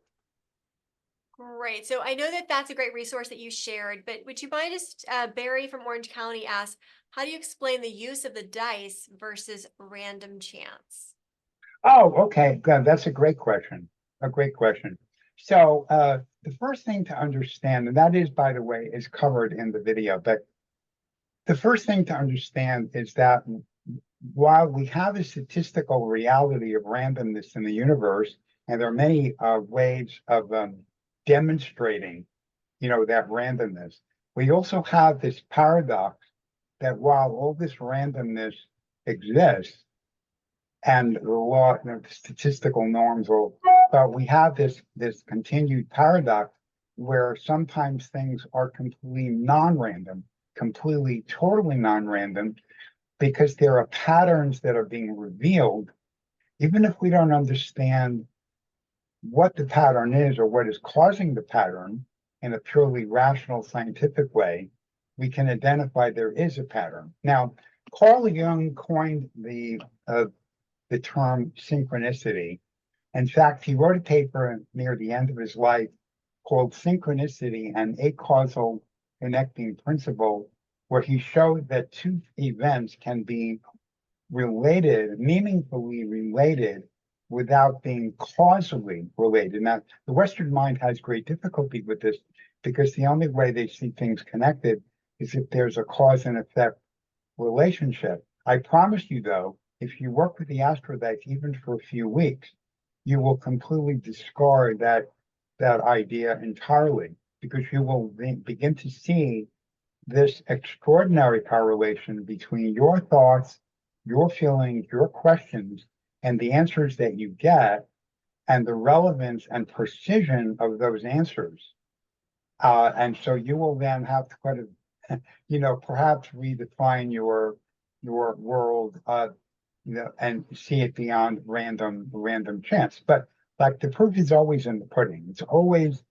Great. So I know that that's a great resource that you shared, but would you mind just, Barry from Orange County asks, how do you explain the use of the dice versus random chance? Oh, okay, good. That's a great question. A great question. So the first thing to understand, and that is, by the way, is covered in the video, but the first thing to understand is that while we have a statistical reality of randomness in the universe, and there are many ways of demonstrating, that randomness, we also have this paradox that while all this randomness exists, and the law, the statistical norms, but we have this continued paradox where sometimes things are completely non-random, completely, totally non-random, because there are patterns that are being revealed, even if we don't understand what the pattern is or what is causing the pattern in a purely rational, scientific way, we can identify there is a pattern. Now, Carl Jung coined the term synchronicity. In fact, he wrote a paper near the end of his life called Synchronicity and a Causal Connecting Principle, where he showed that two events can be related, meaningfully related, without being causally related. Now, the Western mind has great difficulty with this because the only way they see things connected is if there's a cause and effect relationship. I promise you, though, if you work with the Astrodites even for a few weeks, you will completely discard that idea entirely, because you will begin to see this extraordinary correlation between your thoughts, your feelings, your questions, and the answers that you get, and the relevance and precision of those answers. And so you will then have to kind of, perhaps redefine your world, and see it beyond random chance. But like, the proof is always in the pudding. It's always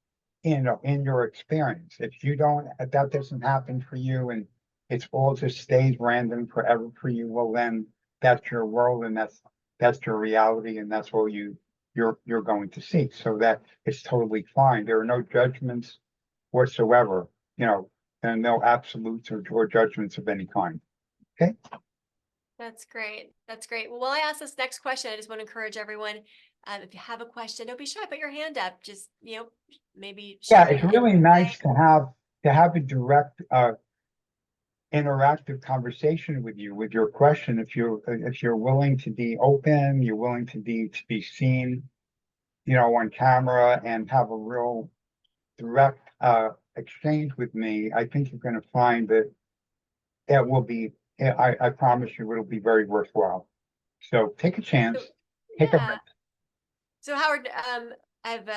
in your experience. If that doesn't happen for you, and it's all just stays random forever for you, well, then that's your world, and that's your reality, and that's all you're going to see. So that it's totally fine. There are no judgments whatsoever, and no absolutes or judgments of any kind. Okay. That's great. That's great. Well, while I ask this next question, I just want to encourage everyone, if you have a question, don't be shy, put your hand up. Just, maybe Yeah, share it's it really and nice to have a direct interactive conversation with you with your question. If you're willing to be open, you're willing to be seen, on camera, and have a real direct exchange with me, I think you're going to find that it will be. I promise you, it'll be very worthwhile. So take a chance, So, take a yeah. risk. So Howard, I have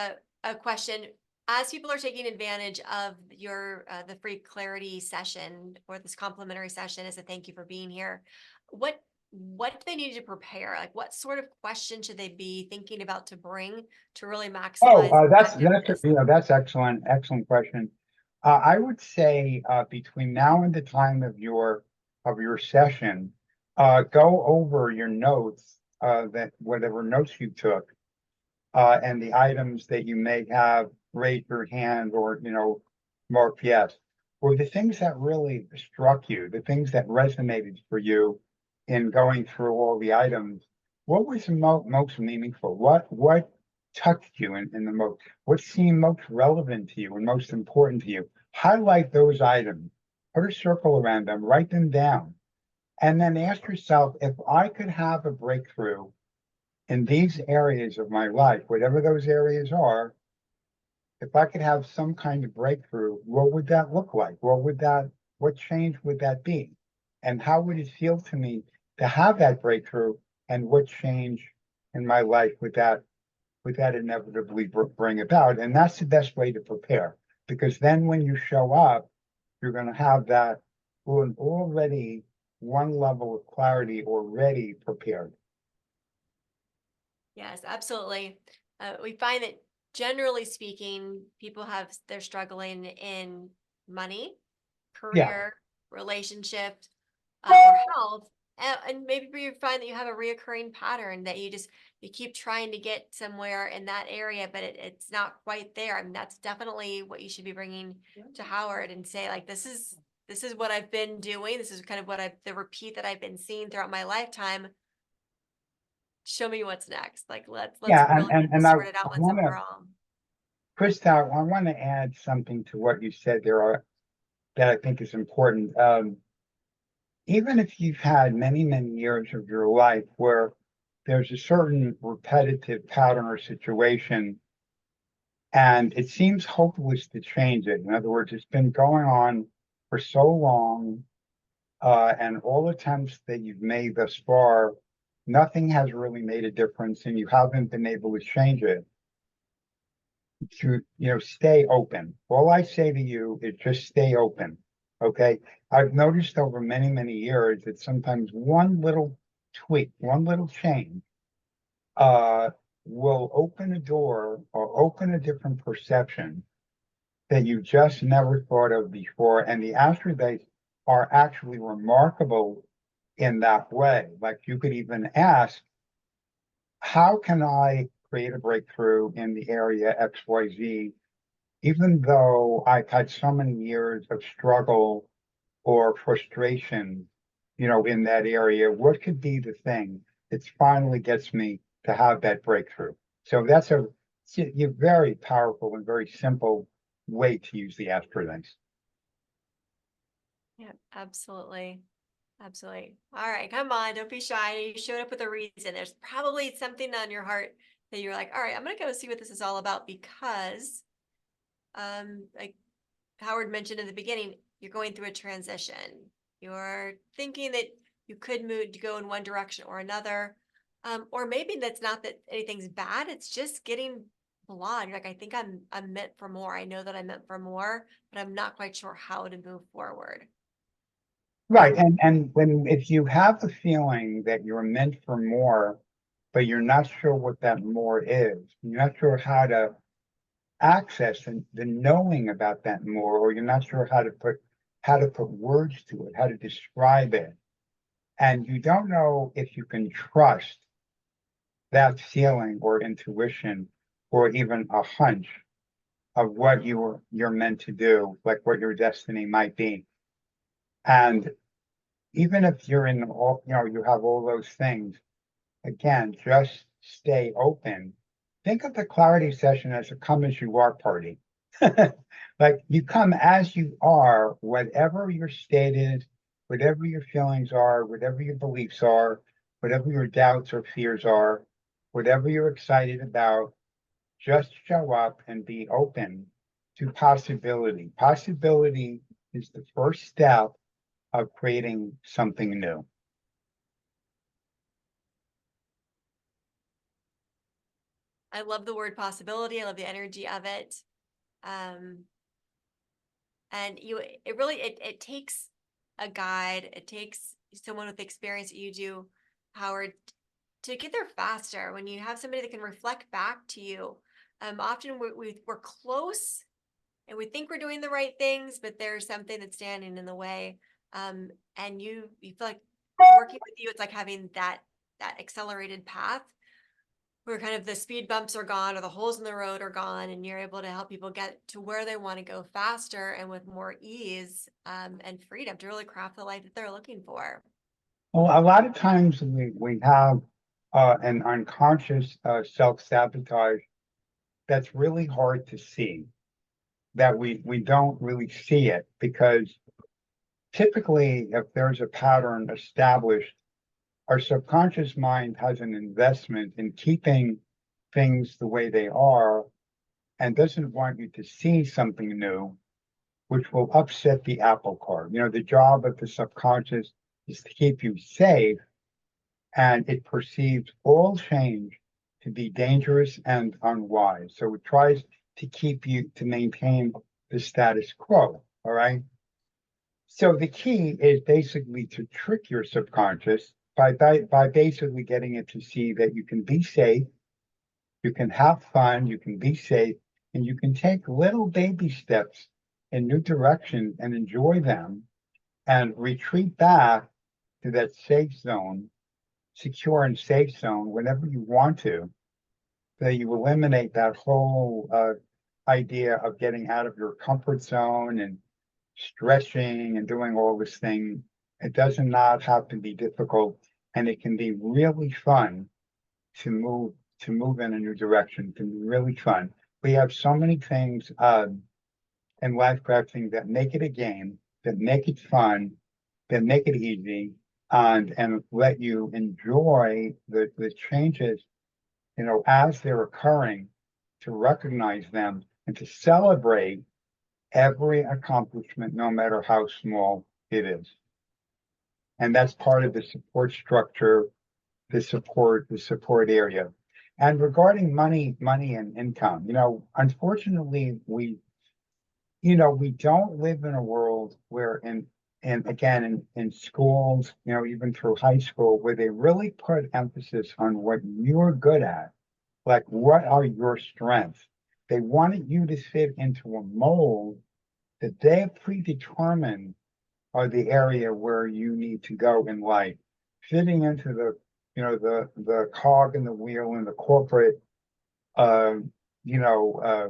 a question. As people are taking advantage of your the free clarity session or this complimentary session as a thank you for being here, what do they need to prepare? Like, what sort of question should they be thinking about to bring to really Oh, maximize effectiveness? that's excellent question. I would say between now and the time of your session, go over your notes, that whatever notes you took, and the items that you may have raised your hand or mark yes, or the things that really struck you, the things that resonated for you in going through all the items. What was most meaningful? What touched you in the most? What seemed most relevant to you and most important to you? Highlight those items, put a circle around them, write them down, and then ask yourself, if I could have a breakthrough in these areas of my life, whatever those areas are, if I could have some kind of breakthrough, what would that look like? What change would that be? And how would it feel to me to have that breakthrough? And what change in my life would that inevitably bring about? And that's the best way to prepare, because then when you show up, you're going to have that already one level of clarity already prepared. Yes, absolutely. We find that generally speaking, they're struggling in money, Yeah. career, relationship, or health. And maybe you find that you have a reoccurring pattern that you keep trying to get somewhere in that area, but it's not quite there. I mean, that's definitely what you should be bringing to Howard and say, like, this is what I've been doing. This is kind of the repeat that I've been seeing throughout my lifetime. Show me what's next. Like, let's Yeah, really and sort it I out once and want for to, all. Krista, I want to add something to what you said there that I think is important. Even if you've had many, many years of your life where there's a certain repetitive pattern or situation, and it seems hopeless to change it. In other words, it's been going on for so long, and all attempts that you've made thus far, nothing has really made a difference, and you haven't been able to change it. To stay open. All I say to you is just stay open. Okay. I've noticed over many, many years that sometimes one little tweak, one little change, uh, will open a door or open a different perception that you just never thought of before. And the astrobase are actually remarkable in that way. Like you could even ask, how can I create a breakthrough in the area XYZ, even though I've had so many years of struggle or frustration, in that area? What could be the thing that finally gets me to have that breakthrough? So that's a very powerful and very simple way to use the astrolabes. Yeah, absolutely. Absolutely. All right, come on, don't be shy. You showed up with a reason. There's probably something on your heart that you're like, all right, I'm gonna go see what this is all about because like Howard mentioned in the beginning, you're going through a transition. You're thinking that you could move to go in one direction or another. Or maybe that's not that anything's bad, it's just getting blonde. You're like, I think I'm meant for more. I know that I'm meant for more, but I'm not quite sure how to move forward. Right. And if you have the feeling that you're meant for more, but you're not sure what that more is, you're not sure how to access and the knowing about that more, or you're not sure how to put words to it, how to describe it, and you don't know if you can trust that feeling or intuition or even a hunch of what you're meant to do, like what your destiny might be. And even if you're in all, you have all those things, again, just stay open. Think of the clarity session as a come as you are party. Like you come as you are, whatever your state is, whatever your feelings are, whatever your beliefs are, whatever your doubts or fears are, whatever you're excited about, just show up and be open to possibility. Possibility is the first step of creating something new. I love the word possibility. I love the energy of it. Um, and it takes a guide. It takes someone with the experience that you do, Howard, to get there faster. When you have somebody that can reflect back to you, often we're close and we think we're doing the right things, but there's something that's standing in the way. And you feel like working with you, it's like having that accelerated path where kind of the speed bumps are gone or the holes in the road are gone, and you're able to help people get to where they want to go faster and with more ease, and freedom to really craft the life that they're looking for. Well, a lot of times we have an unconscious self-sabotage that's really hard to see, that we don't really see it because typically if there's a pattern established, our subconscious mind has an investment in keeping things the way they are and doesn't want you to see something new, which will upset the apple cart. The job of the subconscious is to keep you safe, and it perceives all change to be dangerous and unwise. So it tries to keep you to maintain the status quo. All right. So the key is basically to trick your subconscious by basically getting it to see that you can be safe You can have fun, you can be safe, and you can take little baby steps in new directions and enjoy them and retreat back to that safe zone, secure and safe zone whenever you want to. So you eliminate that whole idea of getting out of your comfort zone and stretching and doing all this thing. It does not have to be difficult, and it can be really fun to move in a new direction. It can be really fun. We have so many things in life crafting that make it a game, that make it fun, that make it easy, and let you enjoy the changes, as they're occurring, to recognize them and to celebrate every accomplishment, no matter how small it is. And that's part of the support structure, the support area. And regarding money and income, unfortunately, we don't live in a world where and again, in schools, even through high school, where they really put emphasis on what you're good at, like what are your strengths. They wanted you to fit into a mold that they have predetermined are the area where you need to go in life, fitting into the cog in the wheel in the corporate uh you know uh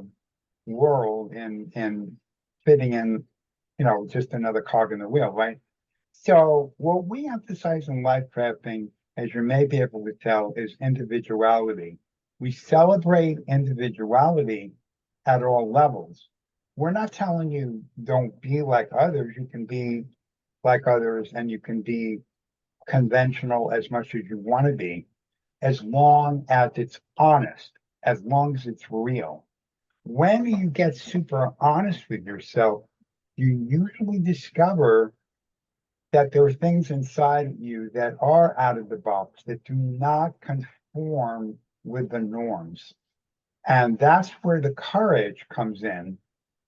world, and fitting in, just another cog in the wheel, right? So what we emphasize in life crafting, as you may be able to tell, is individuality. We celebrate individuality at all levels. We're not telling you don't be like others. You can be like others, and you can be conventional as much as you want to be, as long as it's honest, as long as it's real. When you get super honest with yourself, you usually discover that there are things inside of you that are out of the box, that do not conform with the norms. And that's where the courage comes in,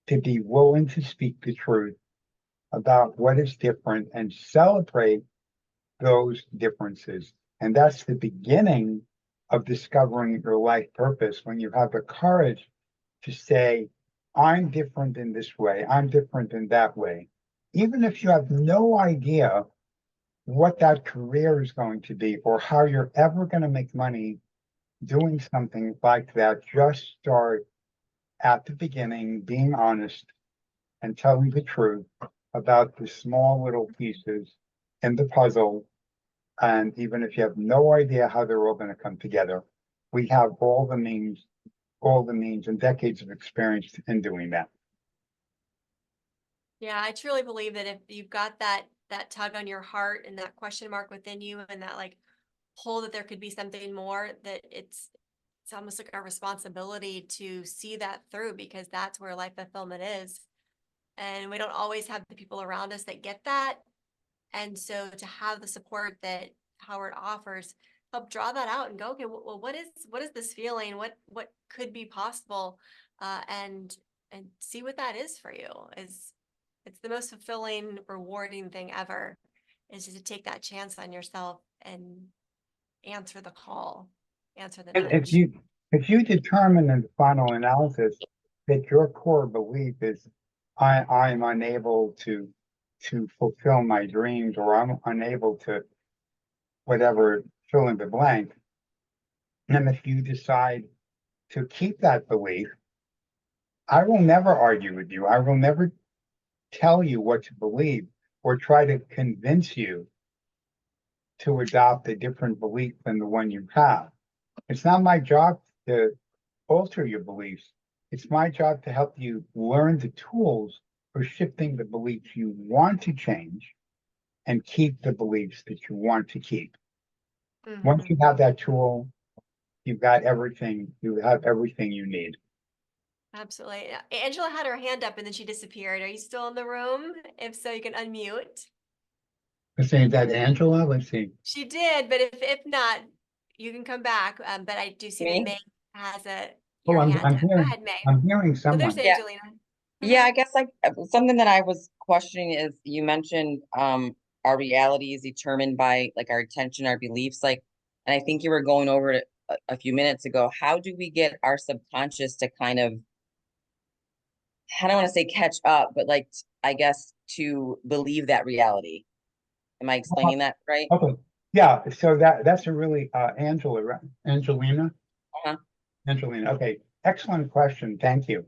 to be willing to speak the truth about what is different and celebrate those differences. And that's the beginning of discovering your life purpose, when you have the courage to say, I'm different in this way, I'm different in that way. Even if you have no idea what that career is going to be or how you're ever going to make money doing something like that, just start at the beginning, being honest and telling the truth about the small little pieces in the puzzle. And even if you have no idea how they're all going to come together, we have all the means and decades of experience in doing that. Yeah, I truly believe that if you've got that tug on your heart and that question mark within you and that like pull that there could be something more, that it's almost like our responsibility to see that through, because that's where life fulfillment is. And we don't always have the people around us that get that. And so to have the support that Howard offers, help draw that out and go, okay, well, what is this feeling? What could be possible? And see what that is for you. It's the most fulfilling, rewarding thing ever, is just to take that chance on yourself and answer the call, answer the If nudge. you determine in the final analysis that your core belief is I'm unable to fulfill my dreams, or I'm unable to whatever, fill in the blank, and if you decide to keep that belief, I will never argue with you. I will never tell you what to believe or try to convince you to adopt a different belief than the one you have. It's not my job to alter your beliefs. It's my job to help you learn the tools for shifting the beliefs you want to change and keep the beliefs that you want to keep. Once you have that tool, you've got everything, you have everything you need. Absolutely. Angela had her hand up and then she disappeared. Are you still in the room? If so, you can unmute. Let's see, is that Angela? Let's see. She did, but if not, you can come back. But I do see that Me? May has Oh, your I'm hand up. Go hearing, ahead, May. I'm hearing Oh, there's someone. Yeah. Angelina. Yeah, I guess something that I was questioning is, you mentioned our reality is determined by like our attention, our beliefs, like, and I think you were going over a few minutes ago, how do we get our subconscious to kind of, I don't want to say catch up, but like, I guess to believe that reality? Am I explaining that right? Okay, yeah, so that's a really, Angela, right? Angelina? Uh-huh. Angelina, okay, excellent question, thank you.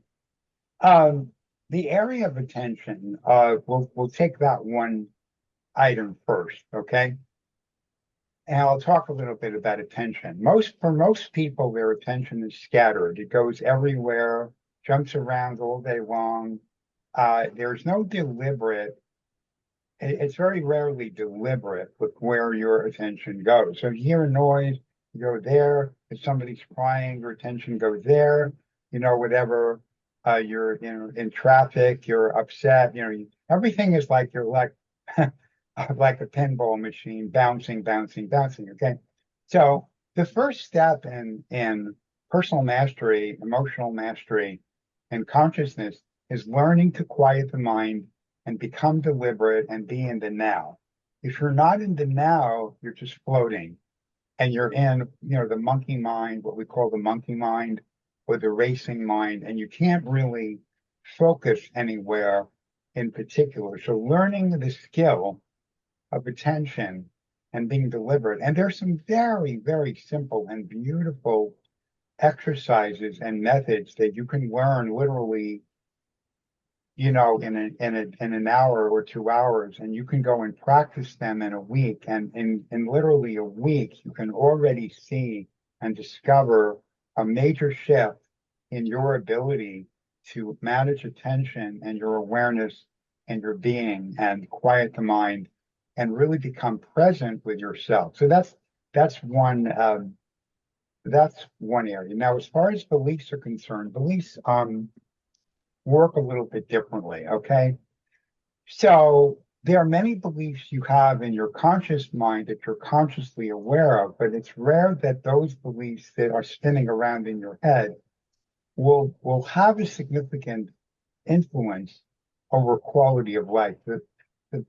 Um, the area of attention, we'll take that one item first, okay? And I'll talk a little bit about attention. For most people, their attention is scattered. It goes everywhere, jumps around all day long. There's no deliberate, it's very rarely deliberate with where your attention goes. So you hear a noise, you go there. If somebody's crying, your attention goes there. Whatever, you're in traffic, you're upset, everything is like you're like like a pinball machine, bouncing, bouncing, bouncing. Okay. So the first step in personal mastery, emotional mastery, and consciousness is learning to quiet the mind and become deliberate and be in the now. If you're not in the now, you're just floating and you're in, the monkey mind, what we call the monkey mind or the racing mind, and you can't really focus anywhere in particular. So learning the skill of attention and being deliberate. And there's some very, very simple and beautiful exercises and methods that you can learn literally, in an hour or 2 hours, and you can go and practice them in a week. And in literally a week, you can already see and discover a major shift in your ability to manage attention and your awareness and your being and quiet the mind and really become present with yourself. So that's one area. Now, as far as beliefs are concerned, beliefs work a little bit differently. Okay, so there are many beliefs you have in your conscious mind that you're consciously aware of, but it's rare that those beliefs that are spinning around in your head will have a significant influence over quality of life.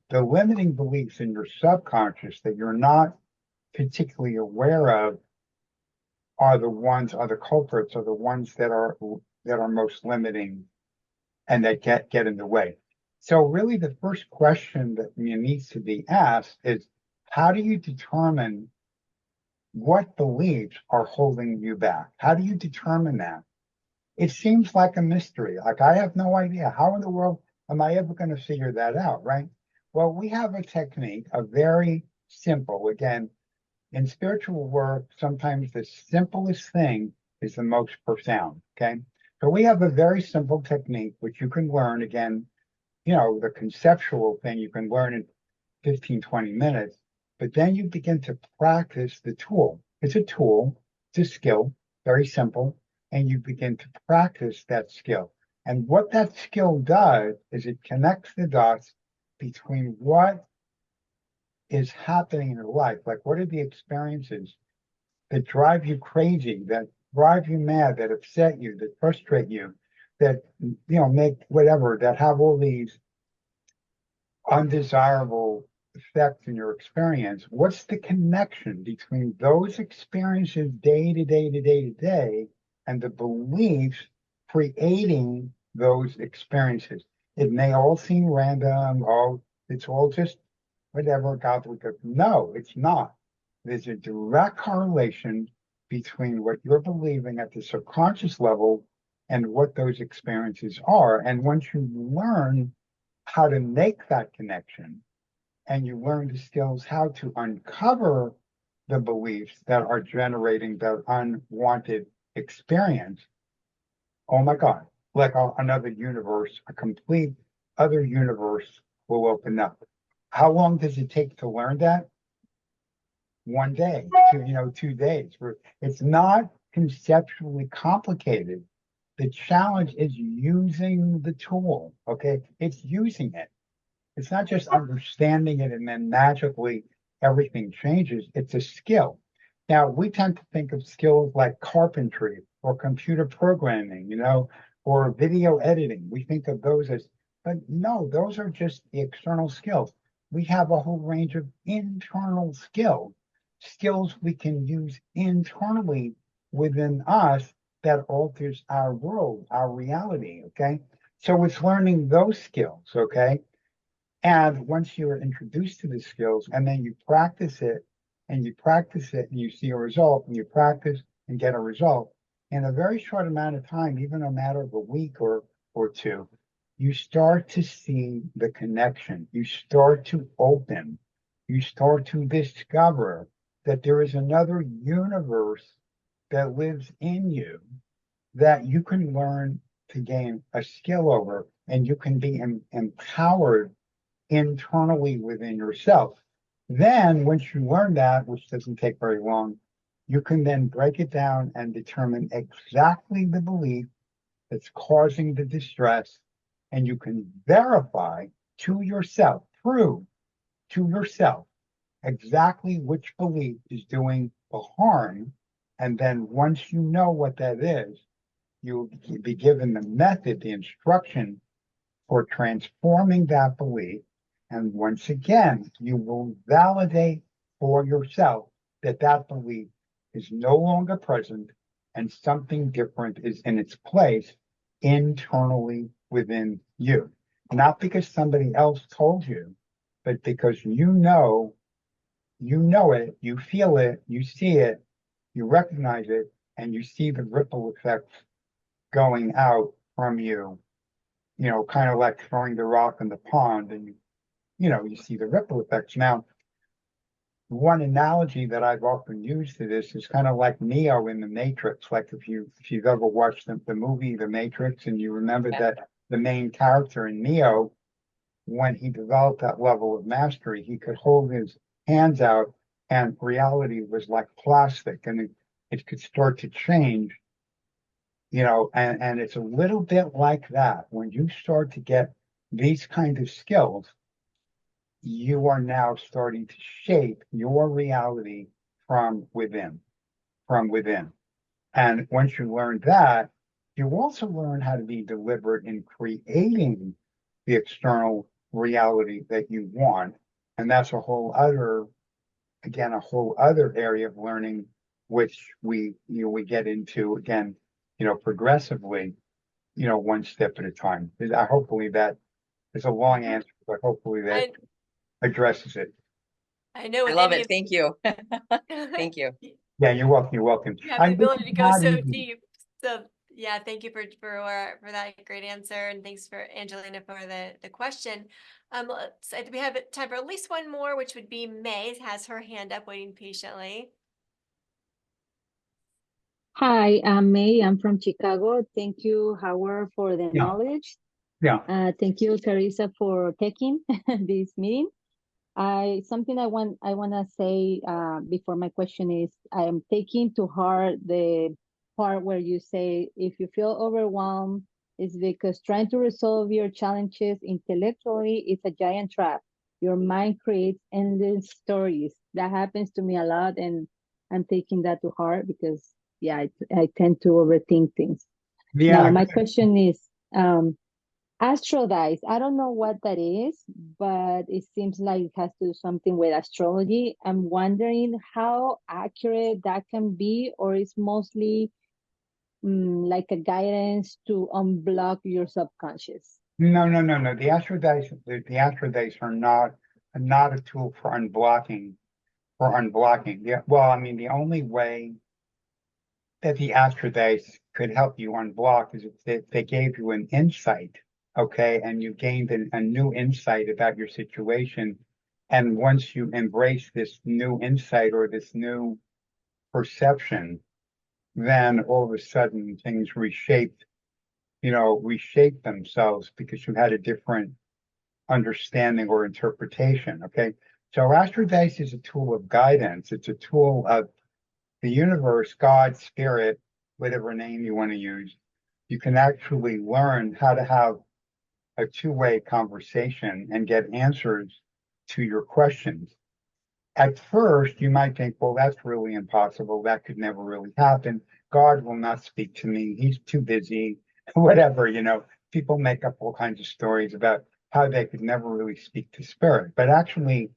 The limiting beliefs in your subconscious that you're not particularly aware of are the culprits, are the ones that are most limiting and that get in the way. So really the first question that needs to be asked is, how do you determine what beliefs are holding you back? How do you determine that? It seems like a mystery. Like, I have no idea. How in the world am I ever going to figure that out, right? Well, we have a technique, a very simple, again, in spiritual work, sometimes the simplest thing is the most profound, okay? So we have a very simple technique, which you can learn, again, the conceptual thing you can learn in 15, 20 minutes, but then you begin to practice the tool. It's a tool, it's a skill, very simple, and you begin to practice that skill. And what that skill does is it connects the dots between what is happening in your life. Like, what are the experiences that drive you crazy, that drive you mad, that upset you, that frustrate you, that, make whatever, that have all these undesirable effects in your experience? What's the connection between those experiences day to day to day to day and the beliefs creating those experiences? It may all seem random. Oh, it's all just whatever, gobbledygook. No, it's not. There's a direct correlation between what you're believing at the subconscious level and what those experiences are. And once you learn how to make that connection and you learn the skills how to uncover the beliefs that are generating that unwanted experience, oh my God, like another universe, a complete other universe will open up. How long does it take to learn that? One day, 2 days. It's not conceptually complicated. The challenge is using the tool. Okay, it's using it. It's not just understanding it and then magically everything changes. It's a skill. Now, we tend to think of skills like carpentry or computer programming, or video editing. We think of those as, but no, those are just the external skills. We have a whole range of internal skills we can use internally within us that alters our world, our reality, okay? So it's learning those skills, okay? And once you're introduced to the skills and then you practice it and you practice it and you see a result and you practice and get a result in a very short amount of time, even a matter of a week or two, you start to see the connection. You start to open. You start to discover that there is another universe that lives in you that you can learn to gain a skill over, and you can be empowered internally within yourself. Then, once you learn that, which doesn't take very long, you can then break it down and determine exactly the belief that's causing the distress, and you can verify to yourself, prove to yourself exactly which belief is doing the harm. And then once you know what that is, you'll be given the method, the instruction for transforming that belief. And once again, you will validate for yourself that that belief is no longer present and something different is in its place internally within you. Not because somebody else told you, but because you know it, you feel it, you see it, you recognize it, and you see the ripple effects going out from you, kind of like throwing the rock in the pond and you see the ripple effects. Now, one analogy that I've often used to this is kind of like Neo in the Matrix. Like if you've ever watched the movie The Matrix and you remember that the main character in Neo, when he developed that level of mastery, he could hold his hands out and reality was like plastic and it could start to change, and it's a little bit like that. When you start to get these kind of skills, you are now starting to shape your reality from within, from within. And once you learn that, you also learn how to be deliberate in creating the external reality that you want. And that's a whole other, again, a whole other area of learning, which we get into again, progressively, one step at a time. Hopefully that is a long answer, but hopefully that I, addresses it. I know I with love any it. Thank you. Thank you. Yeah, you're welcome. You're welcome. you have the ability to go Not so easy. deep. So yeah, thank you for that great answer, and thanks for Angelina for the question. I think we have time for at least one more, which would be May has her hand up, waiting patiently. Hi, I'm May. I'm from Chicago. Thank you, Howard, for the Yeah, knowledge. yeah. Thank you, Teresa, for taking this meeting. Something I wanna say before my question is I am taking to heart the part where you say if you feel overwhelmed, it's because trying to resolve your challenges intellectually is a giant trap. Your mind creates endless stories. That happens to me a lot, and I'm taking that to heart because yeah, I tend to overthink things. Now, Yeah, my question is, Astrodice, I don't know what that is, but it seems like it has to do something with astrology. I'm wondering how accurate that can be, or it's mostly like a guidance to unblock your subconscious. no. The Astro dice are not a tool for unblocking. Yeah, well, I mean, the only way that the Astro dice could help you unblock is if they gave you an insight, okay, and you gained a new insight about your situation. And once you embrace this new insight or this new perception, then all of a sudden things reshape themselves because you had a different understanding or interpretation. Okay. So Astro Dice is a tool of guidance. It's a tool of the universe, God, spirit, whatever name you want to use. You can actually learn how to have a two-way conversation and get answers to your questions. At first, you might think, well, that's really impossible. That could never really happen. God will not speak to me. He's too busy, whatever. People make up all kinds of stories about how they could never really speak to spirit. But actually,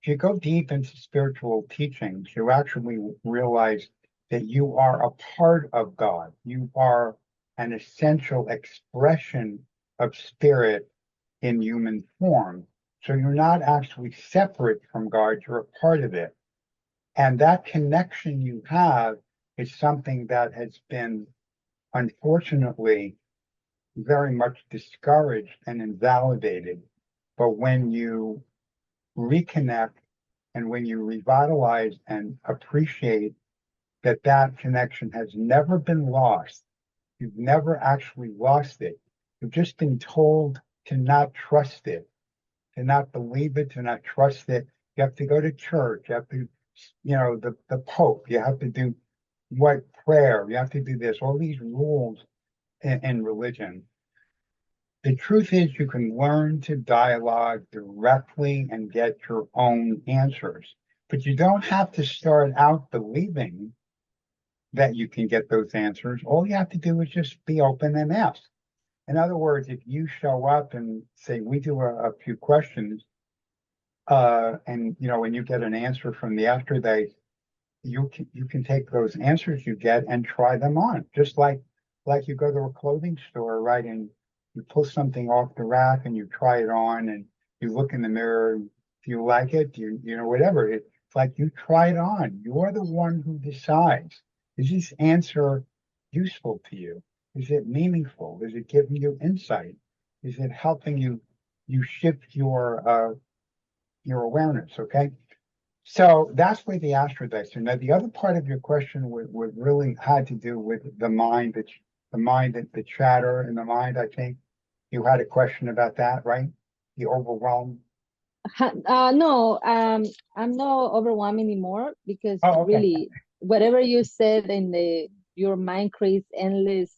if you go deep into spiritual teachings, you actually realize that you are a part of God. You are an essential expression of spirit in human form. So you're not actually separate from God, you're a part of it. And that connection you have is something that has been, unfortunately, very much discouraged and invalidated. But when you reconnect and when you revitalize and appreciate that that connection has never been lost, you've never actually lost it. You've just been told to not trust it, to not believe it, to not trust it. You have to go to church. You have to, the Pope. You have to do what prayer. You have to do this. All these rules in religion. The truth is, you can learn to dialogue directly and get your own answers, but you don't have to start out believing that you can get those answers. All you have to do is just be open and ask. In other words, if you show up and say, we do a few questions, and when you get an answer from the afterday, you can take those answers you get and try them on, just like you go to a clothing store, right? And you pull something off the rack and you try it on and you look in the mirror. Do you like it? Do you whatever? It's like you try it on. You're the one who decides. Is this answer useful to you? Is it meaningful? Is it giving you insight? Is it helping you shift your awareness? Okay. So that's where the astro dice are. Now, the other part of your question would really had to do with the mind, the chatter in the mind. I think you had a question about that, right? The overwhelm. No, I'm not overwhelmed anymore because Oh, okay. really, whatever you said your mind creates endless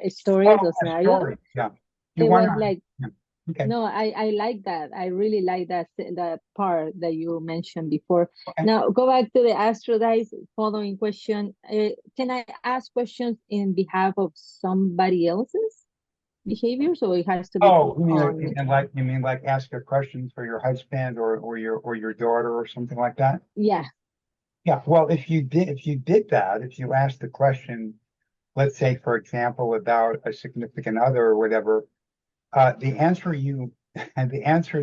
stories or scenarios. Story. Yeah. You It want was like, yeah. Okay. no, I like that. I really like that part that you mentioned before. Okay. Now go back to the astro dice. Following question: can I ask questions in behalf of somebody else's behavior, so it has to be Oh, on me? you mean like ask a question for your husband or your daughter or something like that? Yeah. Yeah. Well, if you did that, if you asked the question, let's say, for example, about a significant other or whatever, the answer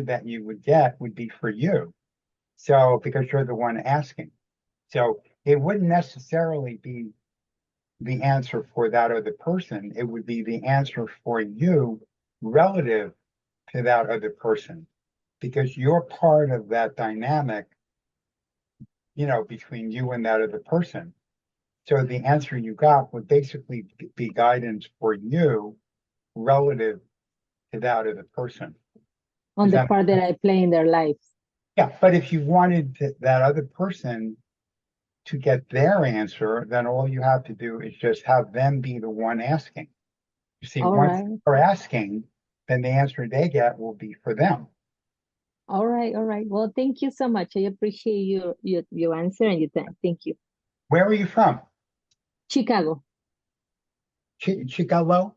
that you would get would be for you. So, because you're the one asking. So it wouldn't necessarily be the answer for that other person. It would be the answer for you relative to that other person, because you're part of that dynamic, between you and that other person. So the answer you got would basically be guidance for you relative to that other person. On the part that I play in their lives. Yeah, but if you wanted that other person to get their answer, then all you have to do is just have them be the one asking. You see, All once right. they're asking, then the answer they get will be for them. All right. All right. Well, thank you so much. I appreciate your answer and your time. Thank you. Where are you from? Chicago. Chicago?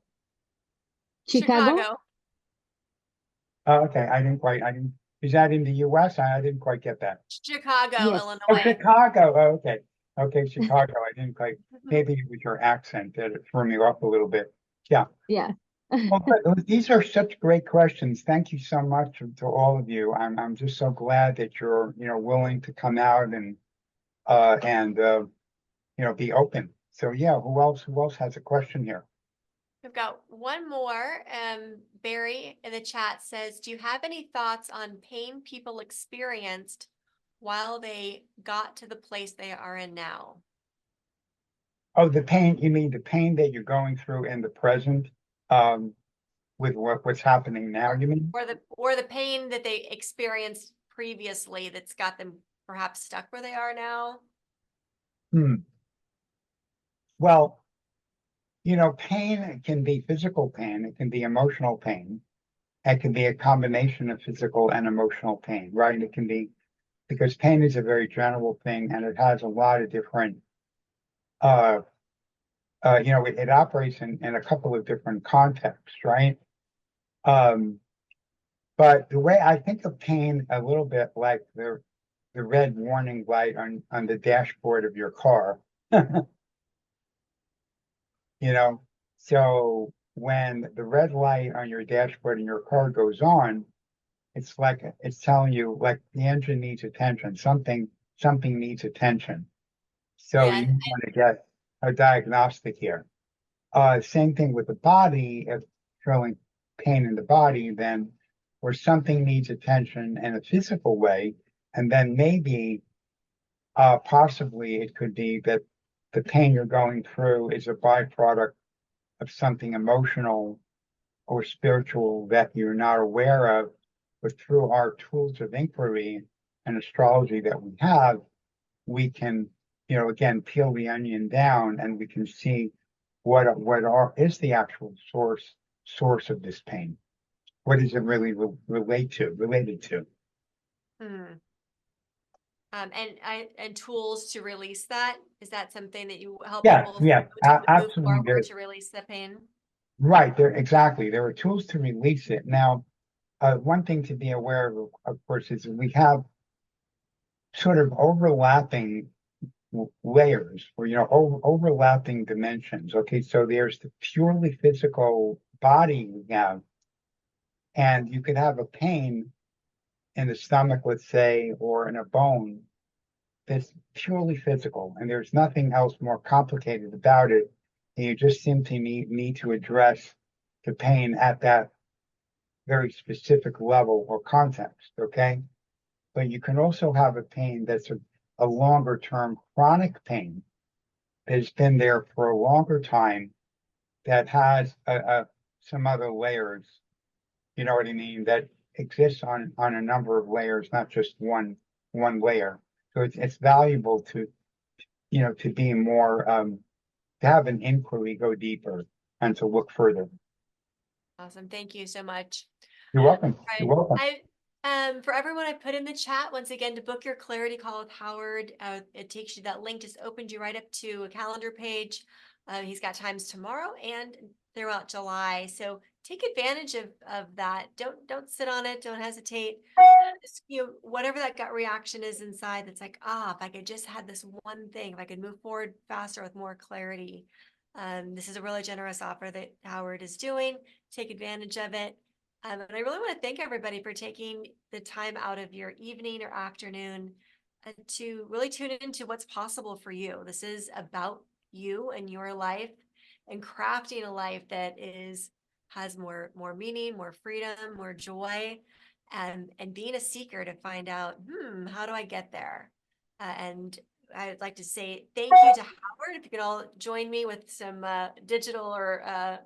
Chicago? Oh, okay, is that in the US? I didn't quite get that. Chicago, Yes. Oh, Illinois. Chicago. Oh, okay. Okay, Chicago. I didn't quite, maybe it was your accent that it threw me off a little bit. Yeah. Yeah. Well, good. These are such great questions. Thank you so much to all of you. I'm just so glad that you're, willing to come out and be open. So yeah, who else has a question here? We've got one more. Barry in the chat says, do you have any thoughts on pain people experienced while they got to the place they are in now? Oh, the pain, you mean the pain that you're going through in the present, with what's happening now, you mean? Or the pain that they experienced previously that's got them perhaps stuck where they are now? Well, pain can be physical pain, it can be emotional pain. It can be a combination of physical and emotional pain, right? It can be, because pain is a very general thing and it has a lot of different, it operates in a couple of different contexts, right? But the way I think of pain a little bit like the red warning light on the dashboard of your car. you know? So when the red light on your dashboard in your car goes on, it's like, it's telling you like the engine needs attention, something needs attention. So Yeah. you want to get a diagnostic here. Same thing with the body, if feeling pain in the body, then, or something needs attention in a physical way, and then maybe, possibly it could be that the pain you're going through is a byproduct of something emotional or spiritual that you're not aware of, but through our tools of inquiry and astrology that we have, we can, again, peel the onion down and we can see is the actual source of this pain. What is it really related to? Hmm. And tools to release that. Is that something that you help Yeah, people yeah, to move absolutely. forward to release the pain? Right there, exactly. There are tools to release it. Now, one thing to be aware of course, is we have sort of overlapping layers, or overlapping dimensions. Okay, so there's the purely physical body we have, and you could have a pain in the stomach, let's say, or in a bone that's purely physical, and there's nothing else more complicated about it. And you just simply need to address the pain at that very specific level or context. Okay, but you can also have a pain that's a longer term chronic pain that has been there for a longer time, that has some other layers, you know what I mean, that exists on a number of layers, not just one layer. So it's valuable to, to be more, to have an inquiry, go deeper, and to look further. Awesome. Thank you so much. You're welcome. You're Right. welcome. For everyone I put in the chat, once again, to book your clarity call with Howard, it takes you, that link just opened you right up to a calendar page. He's got times tomorrow and throughout July. So take advantage of that. Don't sit on it. Don't hesitate. Just, whatever that gut reaction is inside, that's like, if I could just had this one thing, if I could move forward faster with more clarity. This is a really generous offer that Howard is doing. Take advantage of it. And I really want to thank everybody for taking the time out of your evening or afternoon to really tune into what's possible for you. This is about you and your life, and crafting a life that has more meaning, more freedom, more joy, and being a seeker to find out, how do I get there? And I'd like to say thank you to Howard. If you could all join me with some digital or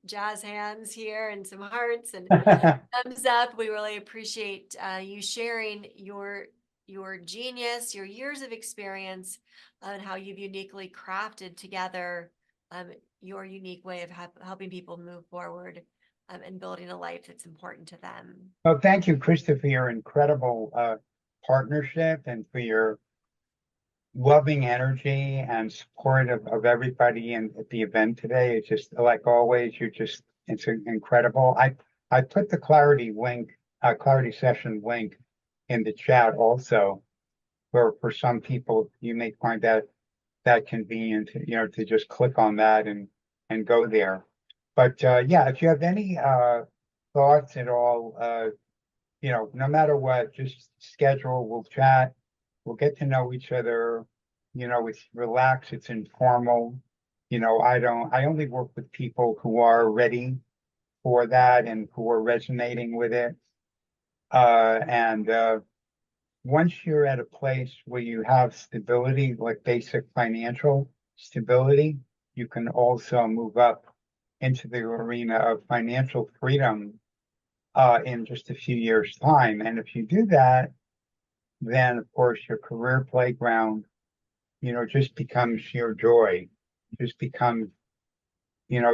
jazz hands here and some hearts and thumbs up. We really appreciate you sharing your genius, your years of experience, and how you've uniquely crafted together your unique way of helping people move forward and building a life that's important to them. Well, thank you, Krista, for your incredible partnership and for your loving energy and support of everybody at the event today. It's just like always, it's incredible. I put the clarity session link in the chat also, for some people, you may find that convenient, to just click on that and go there. But yeah, if you have any thoughts at all, no matter what, just schedule, we'll chat, we'll get to know each other. It's relaxed, it's informal. I only work with people who are ready for that and who are resonating with it. And once you're at a place where you have stability, like basic financial stability, you can also move up into the arena of financial freedom in just a few years' time. And if you do that, then of course your career playground, just becomes sheer joy, just becomes,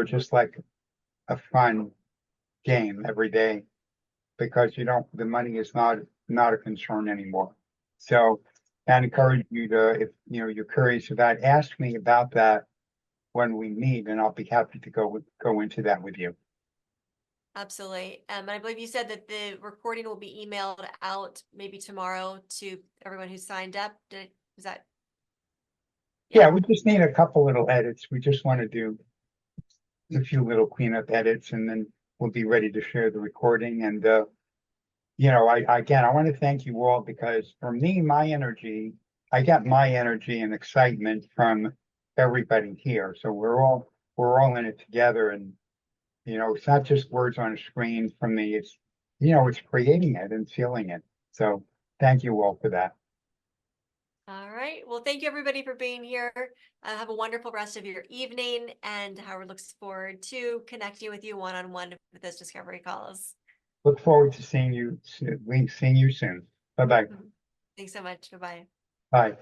just like a fun game every day, because the money is not a concern anymore. So I encourage you to, if you're curious about, ask me about that when we meet, and I'll be happy to go into that with you. Absolutely. I believe you said that the recording will be emailed out maybe tomorrow to everyone who signed up. Is that? Yeah, we just need a couple little edits. We just want to do a few little cleanup edits and then we'll be ready to share the recording. And, again, I want to thank you all because for me, I get my energy and excitement from everybody here. So we're all in it together. And, it's not just words on a screen from me. It's creating it and feeling it. So thank you all for that. All right. Well, thank you everybody for being here. Have a wonderful rest of your evening, and Howard looks forward to connecting with you one-on-one with those discovery calls. Look forward to seeing you soon. Bye-bye. Thanks so much. Bye-bye. Bye.